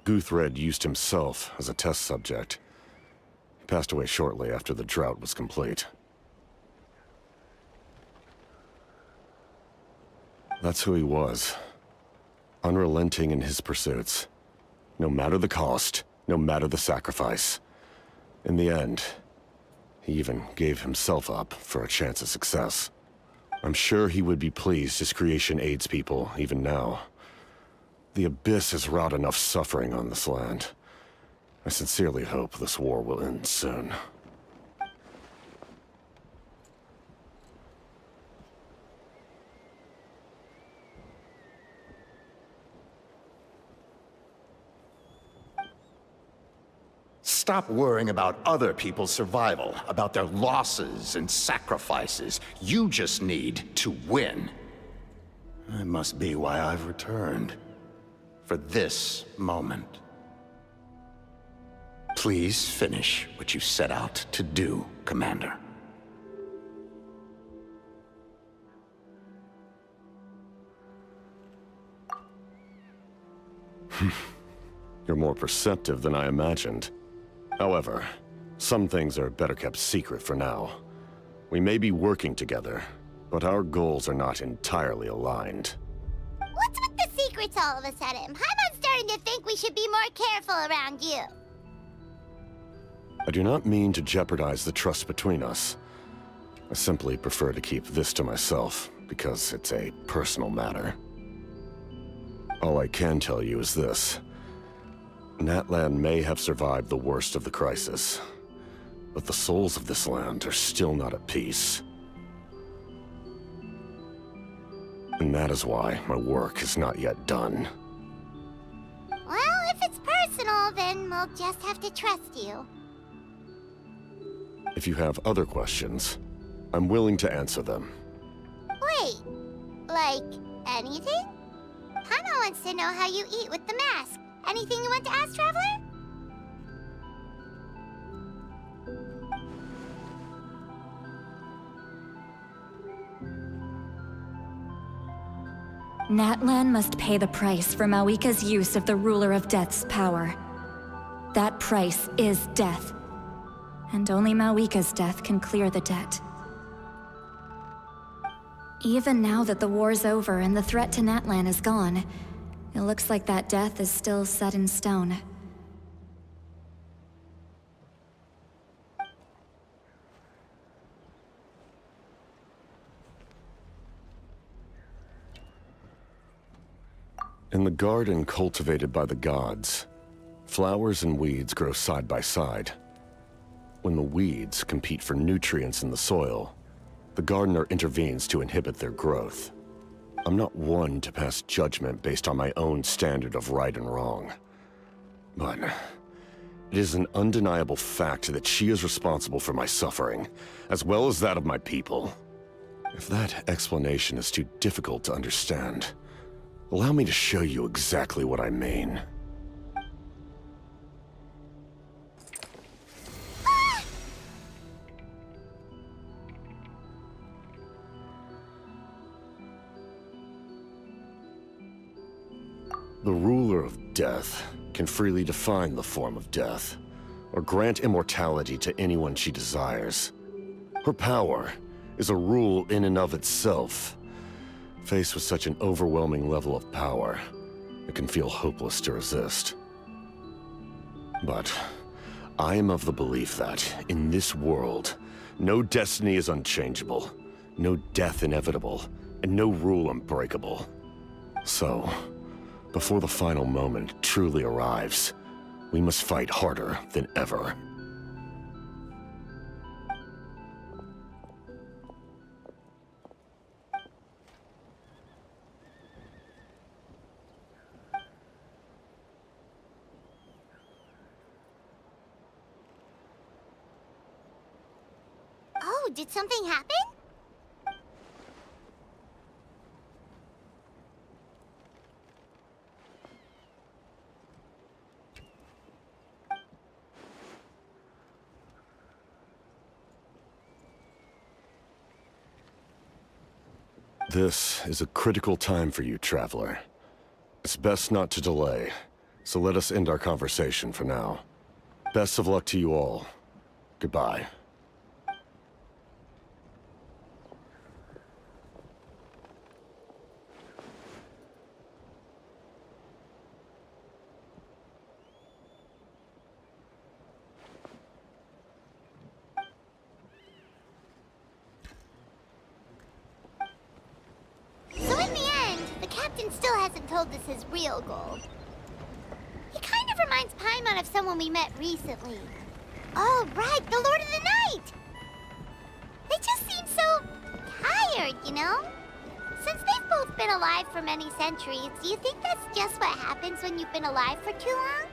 Guthred used himself as a test subject. He passed away shortly after the drought was complete. That's who he was. Unrelenting in his pursuits. No matter the cost, no matter the sacrifice. In the end, he even gave himself up for a chance of success. I'm sure he would be pleased his creation aids people, even now. The Abyss has wrought enough suffering on this land. I sincerely hope this war will end soon. Stop worrying about other people's survival, about their losses and sacrifices. You just need to win. That must be why I've returned. For this moment. Please finish what you set out to do, Commander. You're more perceptive than I imagined. However, some things are better kept secret for now. We may be working together, but our goals are not entirely aligned. What's with the secrets all of a sudden? Paimon's starting to think we should be more careful around you. I do not mean to jeopardize the trust between us. I simply prefer to keep this to myself, because it's a personal matter. All I can tell you is this. Natlan may have survived the worst of the crisis, but the souls of this land are still not at peace. And that is why my work is not yet done. Well, if it's personal, then we'll just have to trust you. If you have other questions, I'm willing to answer them. Wait, like anything? Paimon wants to know how you eat with the mask. Anything you want to ask, Traveler? Natlan must pay the price for Mawika's use of the Ruler of Death's power. That price is death. And only Mawika's death can clear the debt. Even now that the war's over and the threat to Natlan is gone, it looks like that death is still set in stone. In the garden cultivated by the gods, flowers and weeds grow side by side. When the weeds compete for nutrients in the soil, the gardener intervenes to inhibit their growth. I'm not one to pass judgment based on my own standard of right and wrong. But it is an undeniable fact that she is responsible for my suffering, as well as that of my people. If that explanation is too difficult to understand, allow me to show you exactly what I mean. The ruler of death can freely define the form of death, or grant immortality to anyone she desires. Her power is a rule in and of itself. Faced with such an overwhelming level of power, it can feel hopeless to resist. But I am of the belief that, in this world, no destiny is unchangeable, no death inevitable, and no rule unbreakable. So, before the final moment truly arrives, we must fight harder than ever. Oh, did something happen? This is a critical time for you, Traveler. It's best not to delay, so let us end our conversation for now. Best of luck to you all. Goodbye. So in the end, the captain still hasn't told us his real goal. He kind of reminds Paimon of someone we met recently. Oh, right, the Lord of the Night! They just seem so tired, you know? Since they've both been alive for many centuries, do you think that's just what happens when you've been alive for too long?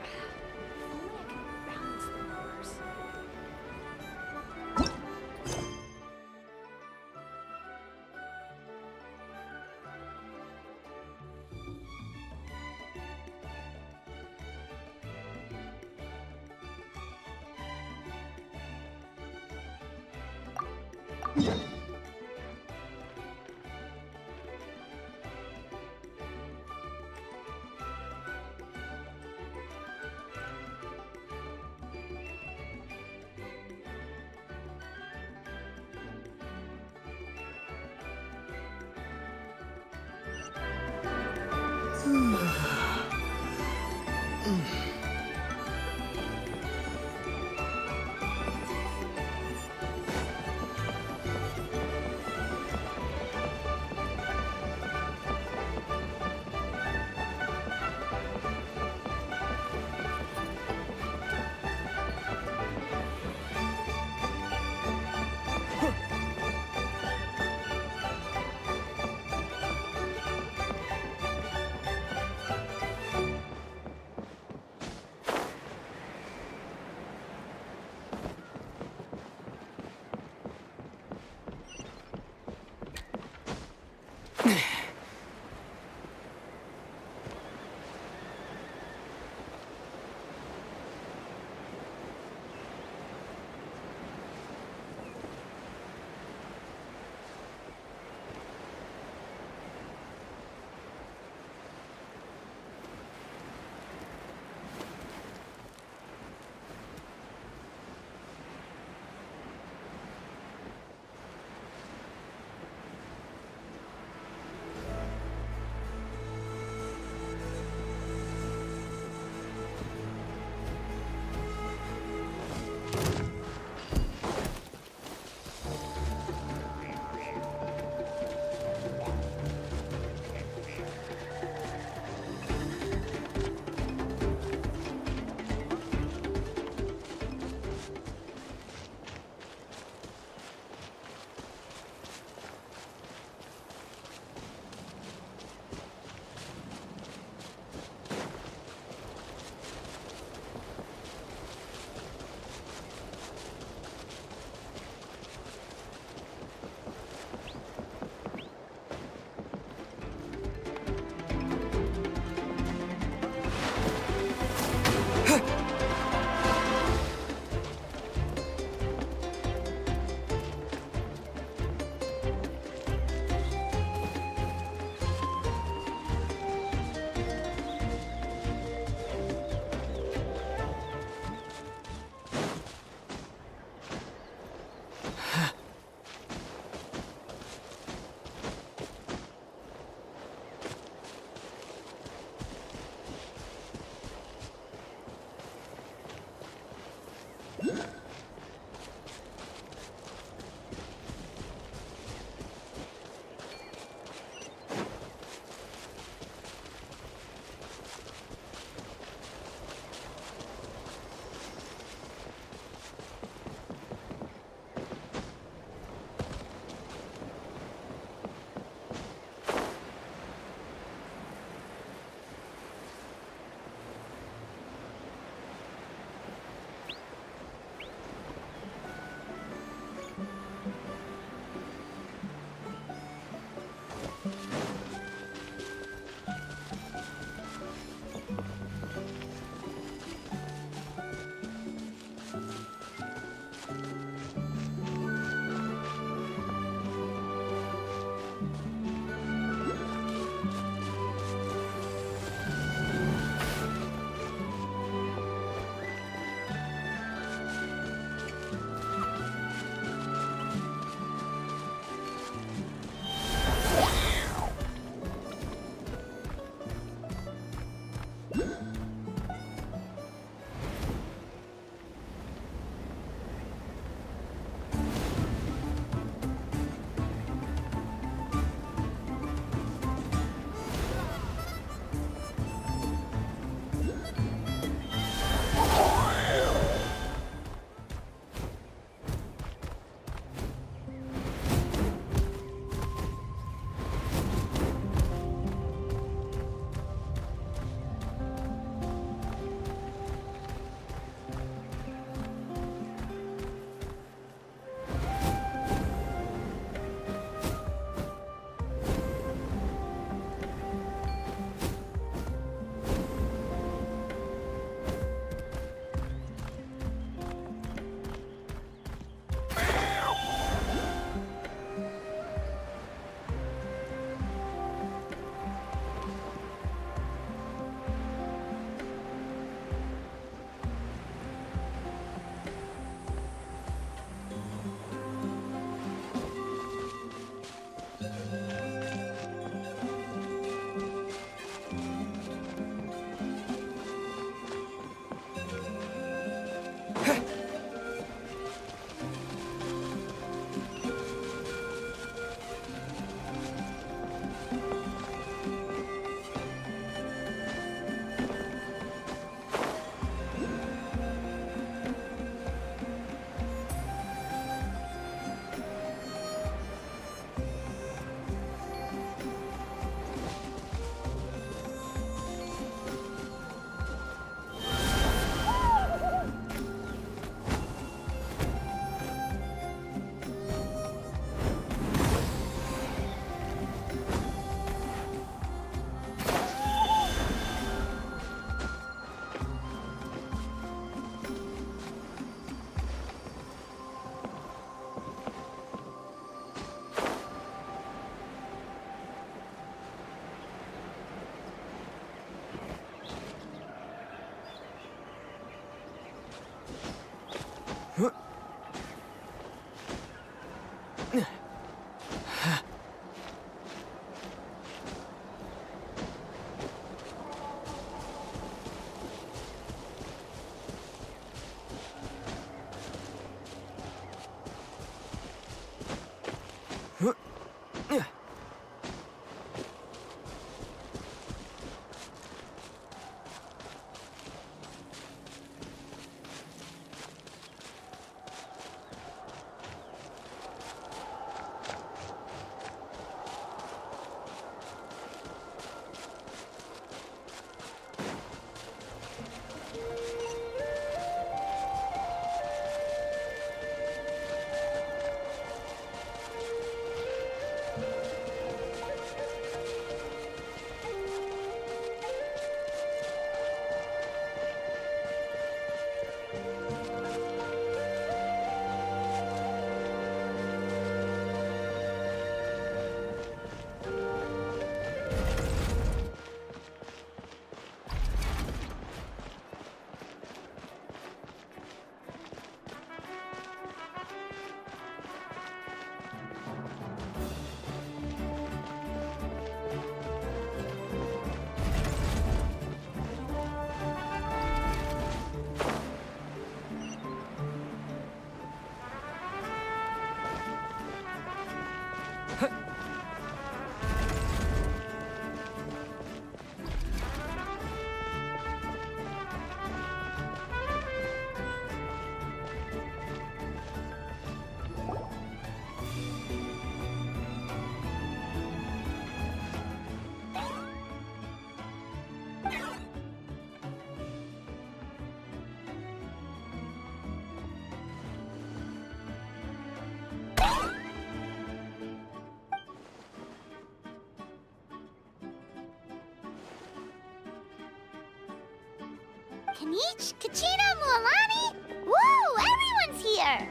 Kanich, Kachina, Mualani? Woo! Everyone's here!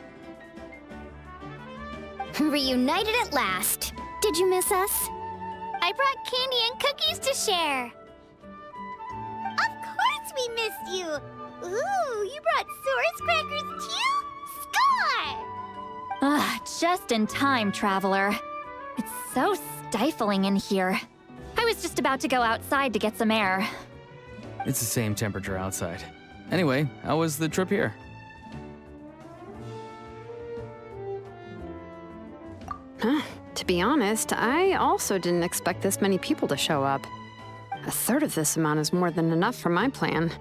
Reunited at last. Did you miss us? I brought candy and cookies to share. Of course we missed you! Ooh, you brought Source crackers too? Score! Ah, just in time, traveler. It's so stifling in here. I was just about to go outside to get some air. It's the same temperature outside. Anyway, how was the trip here? To be honest, I also didn't expect this many people to show up. A third of this amount is more than enough for my plan.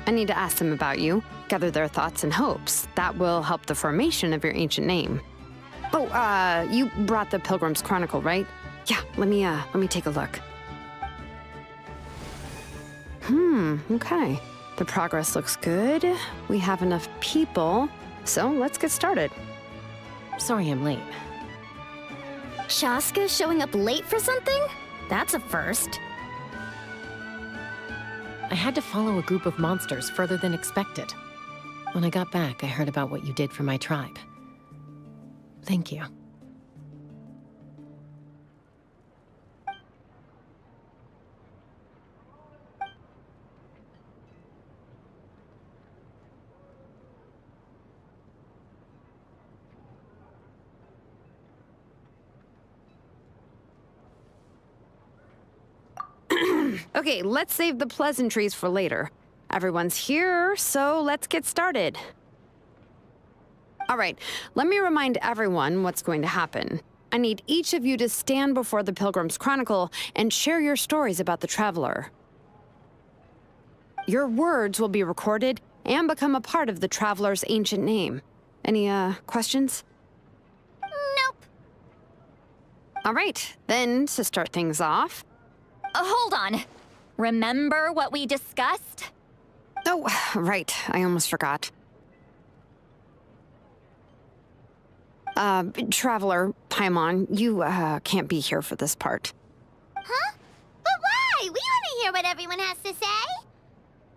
I need to ask them about you, gather their thoughts and hopes. That will help the formation of your ancient name. Oh, you brought the Pilgrim's Chronicle, right? Yeah, let me take a look. Okay. The progress looks good. We have enough people, so let's get started. Sorry I'm late. Chasca showing up late for something? That's a first. I had to follow a group of monsters further than expected. When I got back, I heard about what you did for my tribe. Thank you. Okay, let's save the pleasantries for later. Everyone's here, so let's get started. All right, let me remind everyone what's going to happen. I need each of you to stand before the Pilgrim's Chronicle and share your stories about the Traveler. Your words will be recorded and become a part of the Traveler's ancient name. Any, questions? Nope. All right, then, to start things off... Hold on. Remember what we discussed? Oh, right, I almost forgot. Traveler, Paimon, you, can't be here for this part. Huh? But why? We want to hear what everyone has to say.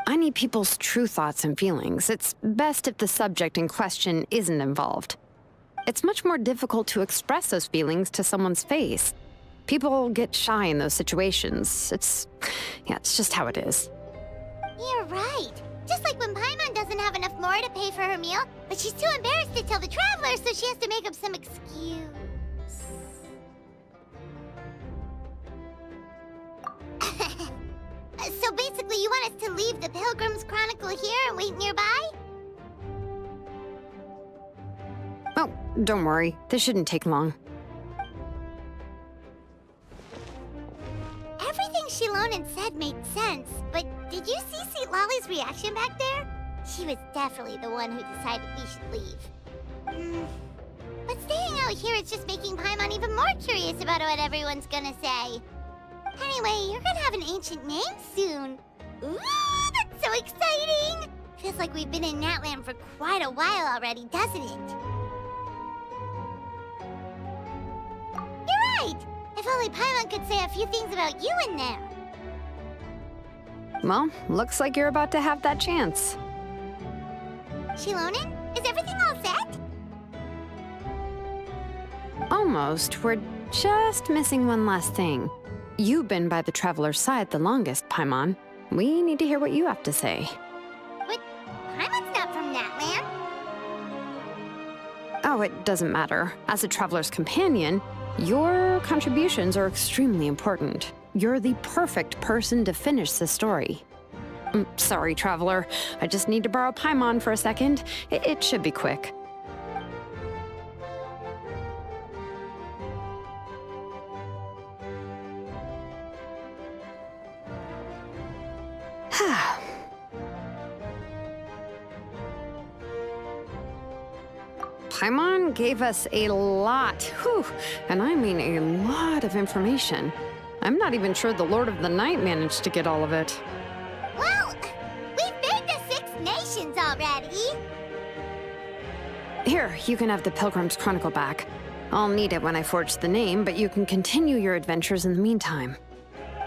I need people's true thoughts and feelings. It's best if the subject in question isn't involved. It's much more difficult to express those feelings to someone's face. People get shy in those situations. It's just how it is. You're right. Just like when Paimon doesn't have enough more to pay for her meal, but she's too embarrassed to tell the Traveler, so she has to make up some excuse. So basically, you want us to leave the Pilgrim's Chronicle here and wait nearby? Oh, don't worry. This shouldn't take long. Everything Shilonen said made sense, but did you see St. Lolly's reaction back there? She was definitely the one who decided we should leave. But staying out here is just making Paimon even more curious about what everyone's gonna say. Anyway, you're gonna have an ancient name soon. Ooh, that's so exciting! Feels like we've been in Natlan for quite a while already, doesn't it? You're right! If only Paimon could say a few things about you in there. Well, looks like you're about to have that chance. Shilonen, is everything all set? Almost. We're just missing one last thing. You've been by the Traveler's side the longest, Paimon. We need to hear what you have to say. But Paimon's not from Natlan. Oh, it doesn't matter. As a Traveler's companion, your contributions are extremely important. You're the perfect person to finish the story. Sorry, Traveler. I just need to borrow Paimon for a second. It should be quick. Paimon gave us a lot, and I mean a lot of information. I'm not even sure the Lord of the Night managed to get all of it. Well, we've made the 6 nations already. Here, you can have the Pilgrim's Chronicle back. I'll need it when I forge the name, but you can continue your adventures in the meantime.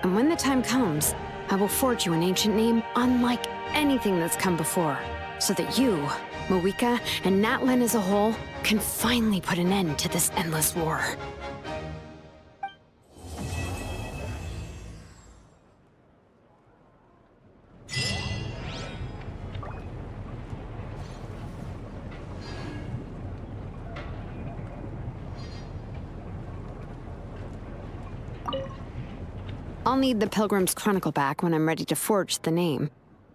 And when the time comes, I will forge you an ancient name unlike anything that's come before, so that you, Mawika, and Natlan as a whole can finally put an end to this endless war. I'll need the Pilgrim's Chronicle back when I'm ready to forge the name.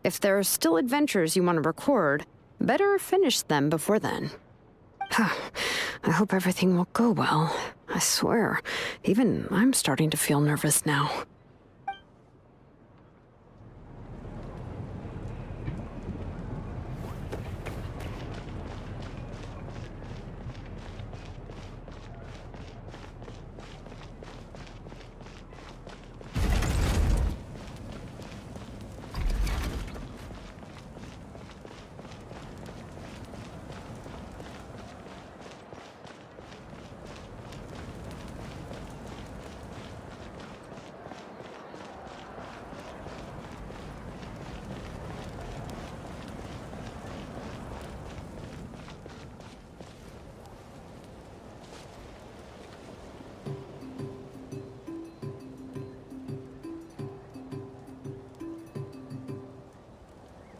If there are still adventures you want to record, better finish them before then. I hope everything will go well. I swear, even I'm starting to feel nervous now.